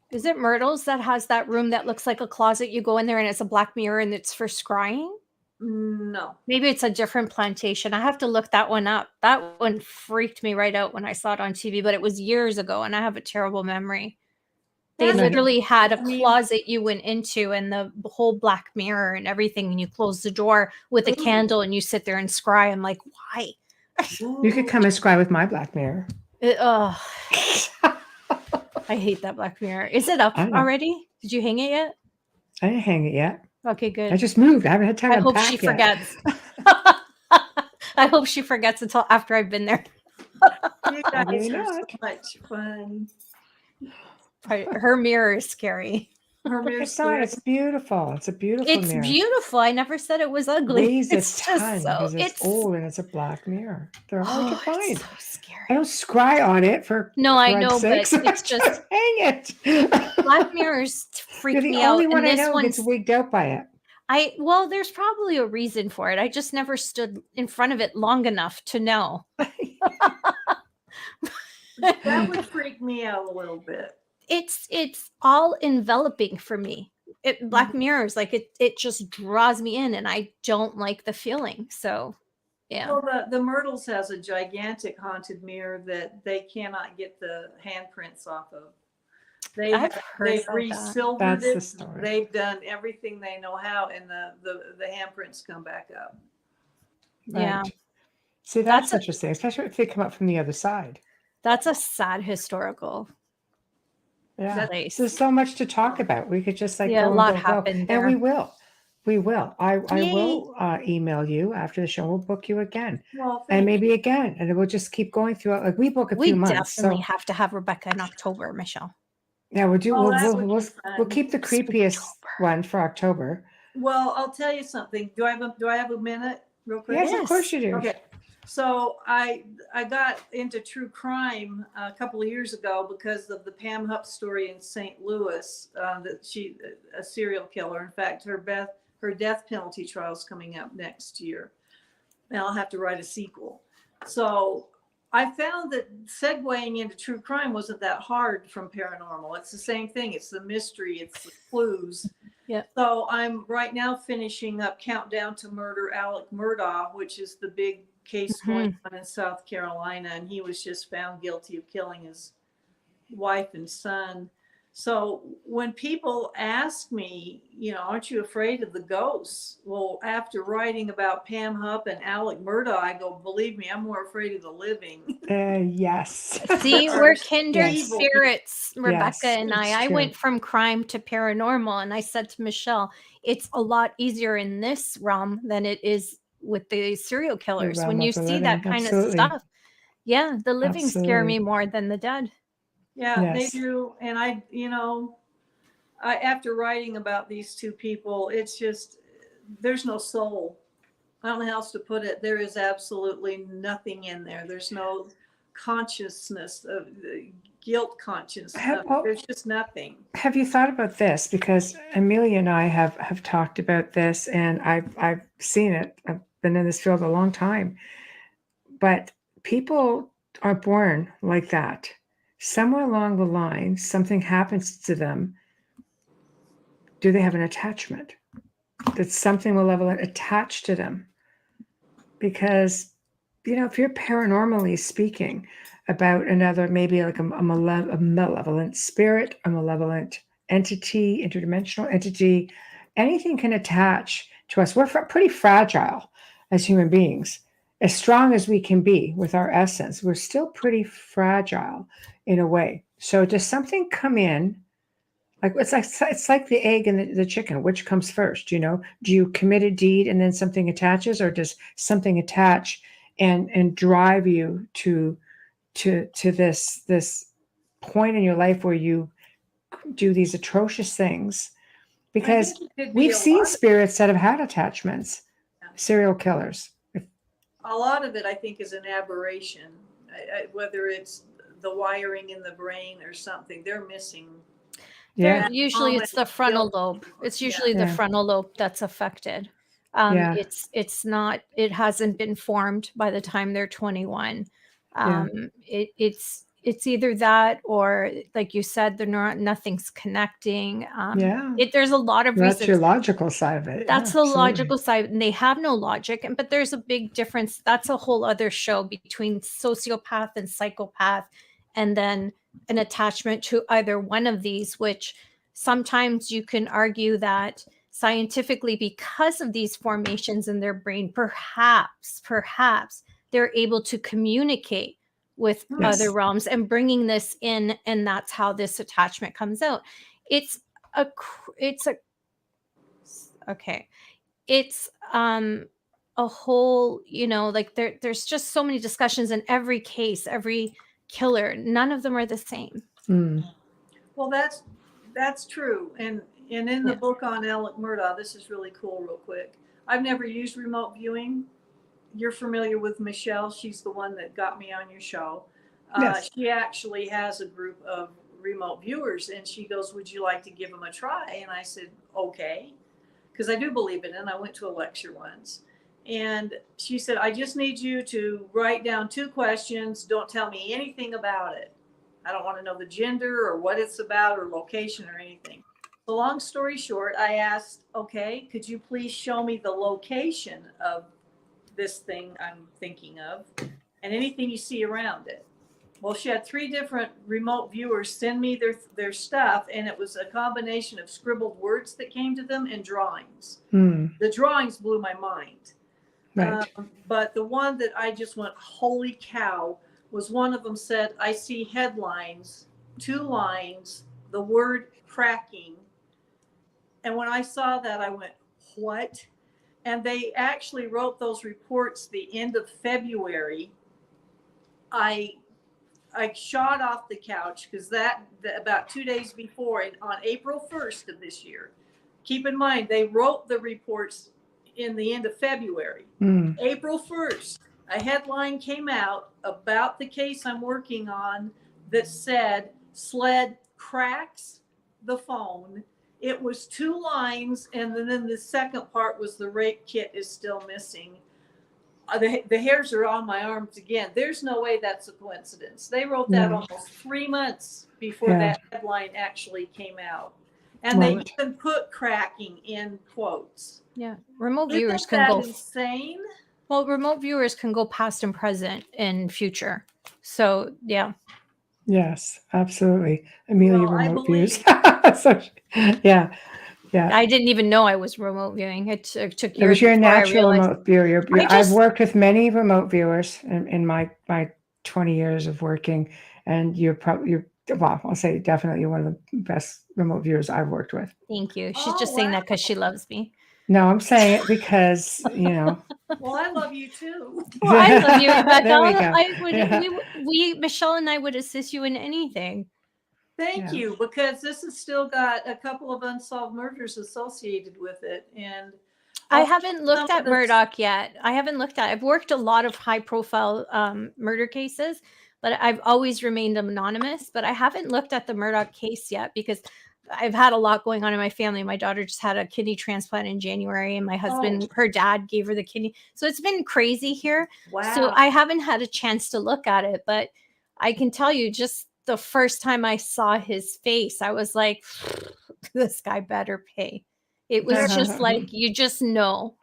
Is it Myrtles that has that room that looks like a closet? You go in there and it's a black mirror and it's for scrying? no. Maybe it's a different plantation. I have to look that one up. That one freaked me right out when I saw it on TV, but it was years ago and I have a terrible memory. They That's- literally had a I mean- closet you went into and the whole black mirror and everything, and you close the door with a Ooh. candle and you sit there and scry. I'm like, why? You could come and scry with my black mirror. I hate that black mirror. Is it up I know. already? Did you hang it yet? I didn't hang it yet. Okay, good. I just moved. I haven't had time I to hope unpack she yet. forgets. I hope she forgets until after I've been there. You guys Maybe are so not. much fun. Her mirror is scary. Her mirror's It's not. scary. It's beautiful. It's a beautiful It's mirror. beautiful. I never said it was ugly. Weighs a It's ton just so because it's old and it's a black mirror. They're hard to it's find. so scary. I don't scry on it for No, I God's know, sake, but so I it's just hang it. black mirrors freak You're the me out. only one And I this know one's gets wigged out by it. well, there's probably a reason for it. I just never stood in front of it long enough to know. That would freak me out a little bit. It's all enveloping for me. Black mirrors, like it just draws me in, and I don't like the feeling. So, yeah. Well, the Myrtles has a gigantic haunted mirror that they cannot get the handprints off of. I've heard They've about that. resilvered That's the it. story. They've done everything they know how, and the handprints come back up. Yeah. Right. See, that's That's a- interesting, especially if they come up from the other side. That's a sad historical Yeah. place. There's so much to talk about. We could just Yeah, a go and lot go, happened and we there. will. We will. I Yay. will email you after the show. We'll book you again. Well, And thank maybe you. again. And we'll just keep going through it. Like we book a We few months. definitely So have to have Rebecca in October, Michelle. yeah, we'll do Oh, we'll that we'll, would we'll, be we'll fun. keep the creepiest one for October. Well, I'll tell you something. Do I have a minute real quick? Yes, of course you do. Okay. So I got into true crime a couple of years ago because of the Pam Hupp story in St. Louis, that she, a serial killer. In fact, her death penalty trial is coming up next year. And I'll have to write a sequel. So I found that segueing into true crime wasn't that hard from paranormal. It's the same thing. It's the mystery. It's the clues. Yeah. So I'm right now finishing up Countdown to Murder, Alec Murdaugh, which is the big case going on in South Carolina. And he was just found guilty of killing his wife and son. So when people ask me, aren't you afraid of the ghosts? Well, after writing about Pam Hupp and Alec Murdaugh, I go, believe me, I'm more afraid of the living. Yes. See, we're kindred Yes. spirits, Rebecca Yes, and it's I. I true. went from crime to paranormal, and I said to Michelle, it's a lot easier in this realm than it is with the serial killers. realm When of you the see that living, kind absolutely. of stuff, yeah, the living scare me Absolutely. more than the dead. Yeah, they Yes. do. And I after writing about these two people, it's just, there's no soul. I don't know how else to put it. There is absolutely nothing in there. There's no consciousness of guilt consciousness. Well, There's just nothing. have you thought about this? Because Amelia and I have talked about this, and I've seen it. I've been in this field a long time. But people are born like that. Somewhere along the line, something happens to them. Do they have an attachment? That something will level attached to them? Because, if you're paranormally speaking about another, maybe like a malevolent spirit, a malevolent entity, interdimensional entity, anything can attach to us. We're pretty fragile as human beings. As strong as we can be with our essence, we're still pretty fragile in a way. So does something come in? Like it's like the egg and the chicken. Which comes first? Do you commit a deed and then something attaches, or does something attach and drive you to this point in your life where you do these atrocious things? Because we've seen spirits that have had attachments, serial killers. A lot of it, I think, is an aberration. Whether it's the wiring in the brain or something, they're missing. Yeah. Usually it's the frontal lobe. It's usually the frontal lobe that's affected. It's not, it hasn't been formed by the time they're 21. It's either that, or like you said, nothing's connecting. There's a lot of reasons. That's your logical side of it. That's the logical side, and they have no logic. But there's a big difference. That's a whole other show between sociopath and psychopath, and then an attachment to either one of these, which sometimes you can argue that scientifically, because of these formations in their brain, perhaps they're able to communicate with other realms and bringing this in, and that's how this attachment comes out. It's a whole, like there's just so many discussions in every case, every killer. None of them are the same. Well, that's true. And in the book on Alec Murdaugh, this is really cool, real quick. I've never used remote viewing. You're familiar with Michelle. She's the one that got me on your show. Yes. She actually has a group of remote viewers, and she goes, would you like to give them a try? And I said, okay, because I do believe in it. I went to a lecture once. And she said, I just need you to write down 2 questions. Don't tell me anything about it. I don't want to know the gender or what it's about or location or anything. So long story short, I asked, okay, could you please show me the location of this thing I'm thinking of and anything you see around it? Well, she had 3 different remote viewers send me their stuff, and it was a combination of scribbled words that came to them and drawings. The drawings blew my mind. Right. But the one that I just went, holy cow, was one of them said, I see headlines, 2 lines, the word cracking. And when I saw that, I went, what? And they actually wrote those reports the end of February. I shot off the couch because about 2 days before, and on April 1st of this year, keep in mind, they wrote the reports in the end of February. April 1st, a headline came out about the case I'm working on that said, SLED cracks the phone. It was 2 lines, and then the second part was the rape kit is still missing. The hairs are on my arms again. There's no way that's a coincidence. They wrote that almost 3 months before that headline actually came out. And they even put cracking in quotes. Yeah. Remote Isn't viewers can that go insane? Well, remote viewers can go past and present and future. So, yeah. Yes, absolutely. Amelia, Well, I remote views. believe- So, yeah. I didn't even know I was remote viewing. It took It years was your before I natural realized. remote viewer. I I've just- worked with many remote viewers in my 20 years of working, and you're well, I'll say definitely one of the best remote viewers I've worked with. Thank you. She's Oh, just saying that because she wow. loves me. No, I'm saying it because, Well, I love you too. Well, I love you, Rebecca. There we go. I would, Yeah. we, Michelle and I would assist you in anything. Thank Yeah. you, because this has still got a couple of unsolved murders associated with it. And I also haven't looked some at of the- Murdoch yet. I've worked a lot of high profile murder cases, but I've always remained anonymous. But I haven't looked at the Murdoch case yet because I've had a lot going on in my family. My daughter just had a kidney transplant in January, and my husband, her dad gave her the kidney. So it's been crazy here. Wow. So I haven't had a chance to look at it, but I can tell you just the first time I saw his face, I was like, this guy better pay. It was just like, you just know.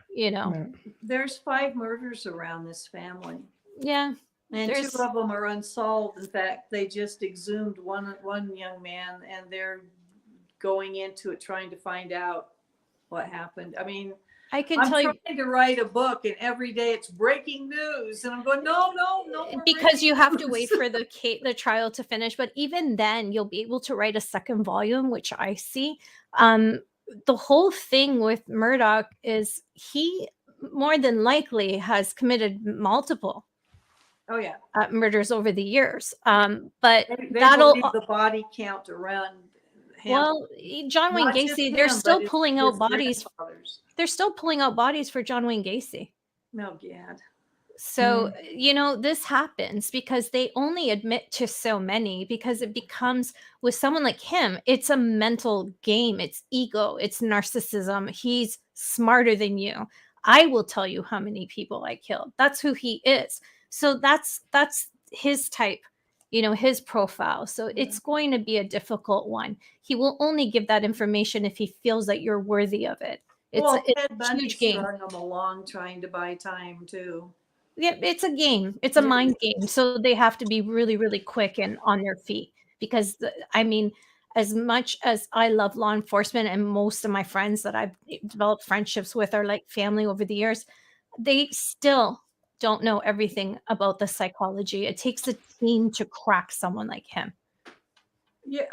There's 5 murders around this family. Yeah. And 2 of them are unsolved. In fact, they just exhumed one young man, and they're going into it trying to find out what happened. I mean, I can I'm tell you, trying to write a book, and every day it's breaking news, and I'm going, no. because you have to wait for the trial to finish. But even then, you'll be able to write a second volume, which I see. The whole thing with Murdoch is he more than likely has committed multiple murders over the years. But they that'll believe the body count around him. Well, John Wayne Not just Gacy, they're him, still but pulling his out bodies. grandfathers. They're still pulling out bodies for John Wayne Gacy. No, Gad. So, this happens because they only admit to so many, because it becomes, with someone like him, it's a mental game. It's ego. It's narcissism. He's smarter than you. I will tell you how many people I killed. That's who he is. So that's his type, his profile. So it's going to be a difficult one. He will only give that information if he feels that you're worthy of it. It's Ted a Bundy huge game. strung them along trying to buy time too. Yeah, it's a game. It's a mind game. So they have to be really, really quick and on their feet, because as much as I love law enforcement, and most of my friends that I've developed friendships with are like family over the years, they still don't know everything about the psychology. It takes a team to crack someone like him. Yeah,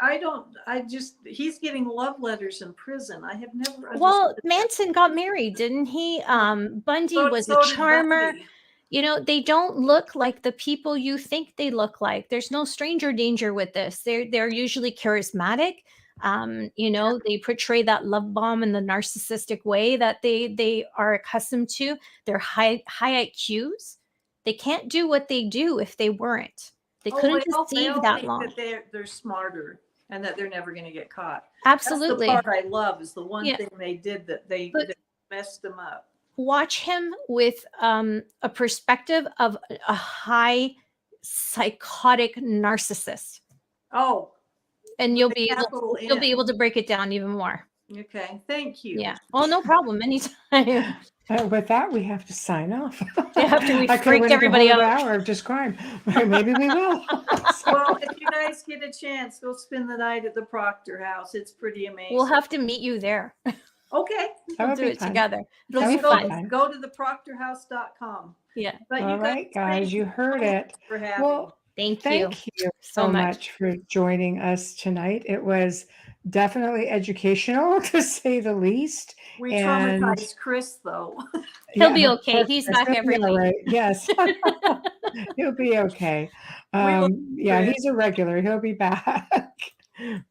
he's getting love letters in prison. I have never understood. Well, Manson got married, didn't he? Bundy was a charmer. They don't look like the people you think they look like. There's no stranger danger with this. They're usually charismatic. They portray that love bomb in the narcissistic way that they are accustomed to. They're high IQs. They can't do what they do if they weren't. They couldn't deceive that long. That they're smarter and that they're never going to get caught. Absolutely. That's the part I love, is the one thing they did that they messed them up. Watch him with a perspective of a high psychotic narcissist. Oh, and you'll be able to break it down even more. Okay, thank you. Yeah. Oh, no problem. Anytime. With that, we have to sign off. After we freaked everybody out. Hour of just crime. Maybe we will. Well, if you guys get a chance, go spend the night at the Proctor House. It's pretty amazing. We'll have to meet you there. Okay. We'll do it together. It'll be fun. Go to theproctorhouse.com. Yeah. But all right, guys, you heard it. Well, thank you so much for joining us tonight. It was definitely educational to say the least. We And traumatized Chris, though. He'll be of okay. course, He's Chris, back he'll be every all week. right. Yes, he'll be okay. We love Yeah, Chris. he's a regular. He'll be back.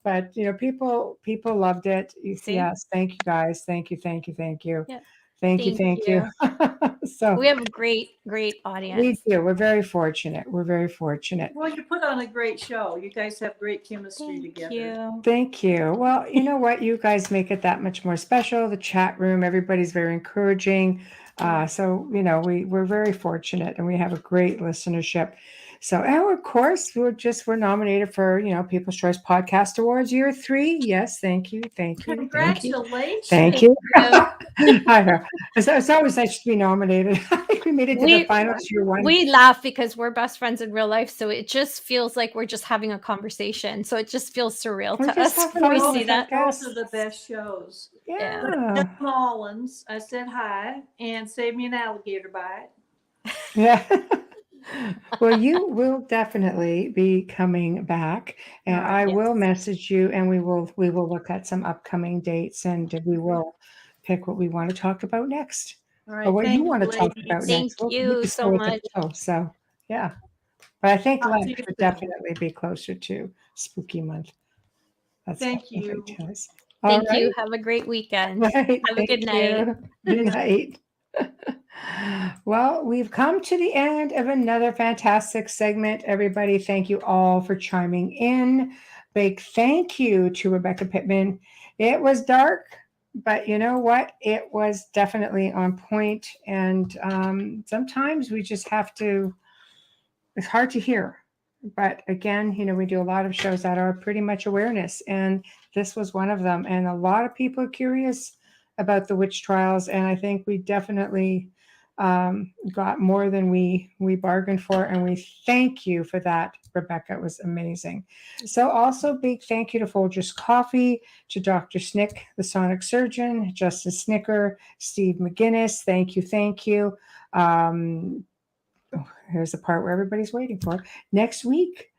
But people loved it. See? Yes, thank you guys. Thank you, thank you, thank you. Yeah. Thank you, Thank thank you. So We have a great we audience. do. We're very fortunate. We're very fortunate. Well, you put on a great show. You guys have great chemistry Thank together. you. Thank you. Well, you know what? You guys make it that much more special. The chat room, everybody's very encouraging. So, we're very fortunate and we have a great listenership. So, and of course, we're nominated for, People's Choice Podcast Awards year 3. Yes. Thank you. Thank you. Thank you. Congratulations. Thank you. I know. It's always nice to be nominated. I think we made it to the finals year 1. We laugh because we're best friends in real life, so it just feels like we're just having a conversation. So it just feels surreal We're to just us having when we fun see with our that. guests. Those are the best shows. Yeah. Mullins, I said hi and save me an alligator bite. Yeah. Well, you will definitely be coming back, and Right. I will message you, and we will look at some upcoming dates, and we will pick what we want to talk about next, All or right. what you Thank want to talk ladies. about Thank next. We you just so go with the much. flow. So, yeah. But I think Talk to Lent you would soon. definitely be closer to spooky month. That's Thank definitely you. does. All Thank you. right. Have a great weekend. Right. Have a good Thank night. you. Good night. Well, we've come to the end of another fantastic segment. Everybody, thank you all for chiming in. Big thank you to Rebecca Pittman. It was dark, but you know what? It was definitely on point. And sometimes we just have to, it's hard to hear. But again, we do a lot of shows that are pretty much awareness. And this was one of them. And a lot of people are curious about the witch trials. And I think we definitely got more than we bargained for. And we thank you for that, Rebecca. It was amazing. So also big thank you to Folgers Coffee, to Dr. Snick, the sonic surgeon, Justin Snicker, Steve McGinnis. Thank you. Thank you. Here's the part where everybody's waiting for. Next week,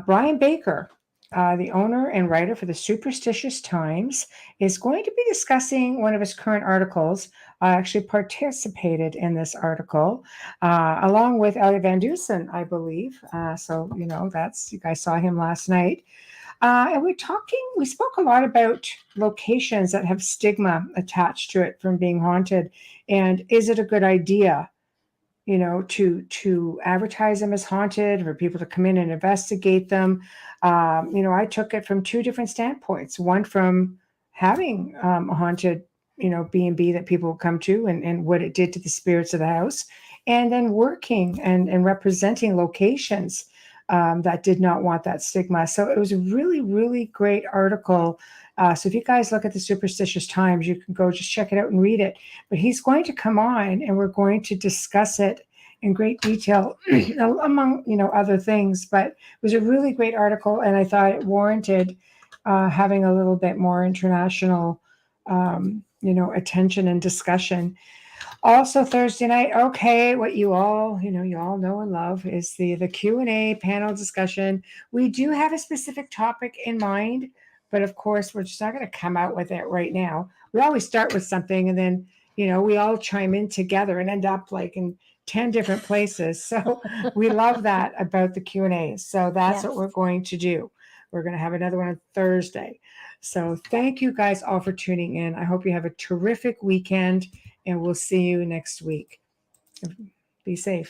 Brian Baker, the owner and writer for the Superstitious Times, is going to be discussing one of his current articles. I actually participated in this article, along with Ellie Van Dusen, I believe. So, you guys saw him last night. And we spoke a lot about locations that have stigma attached to it from being haunted. And is it a good idea, to advertise them as haunted, for people to come in and investigate them? I took it from 2 different standpoints. One from having a haunted, B&B that people come to, and what it did to the spirits of the house, and then working and representing locations that did not want that stigma. So it was a really, really great article. So if you guys look at the Superstitious Times, you can go just check it out and read it. But he's going to come on and we're going to discuss it in great detail, among other things. But it was a really great article, and I thought it warranted having a little bit more international, attention and discussion. Also Thursday night, okay, what you all know and love is the Q&A panel discussion. We do have a specific topic in mind, but of course we're just not going to come out with it right now. We always start with something, and then we all chime in together and end up like in 10 different places. So we love that about the Q&A. So that's what we're going to do. We're going to have another one on Thursday. So thank you guys all for tuning in. I hope you have a terrific weekend, and we'll see you next week. Be safe.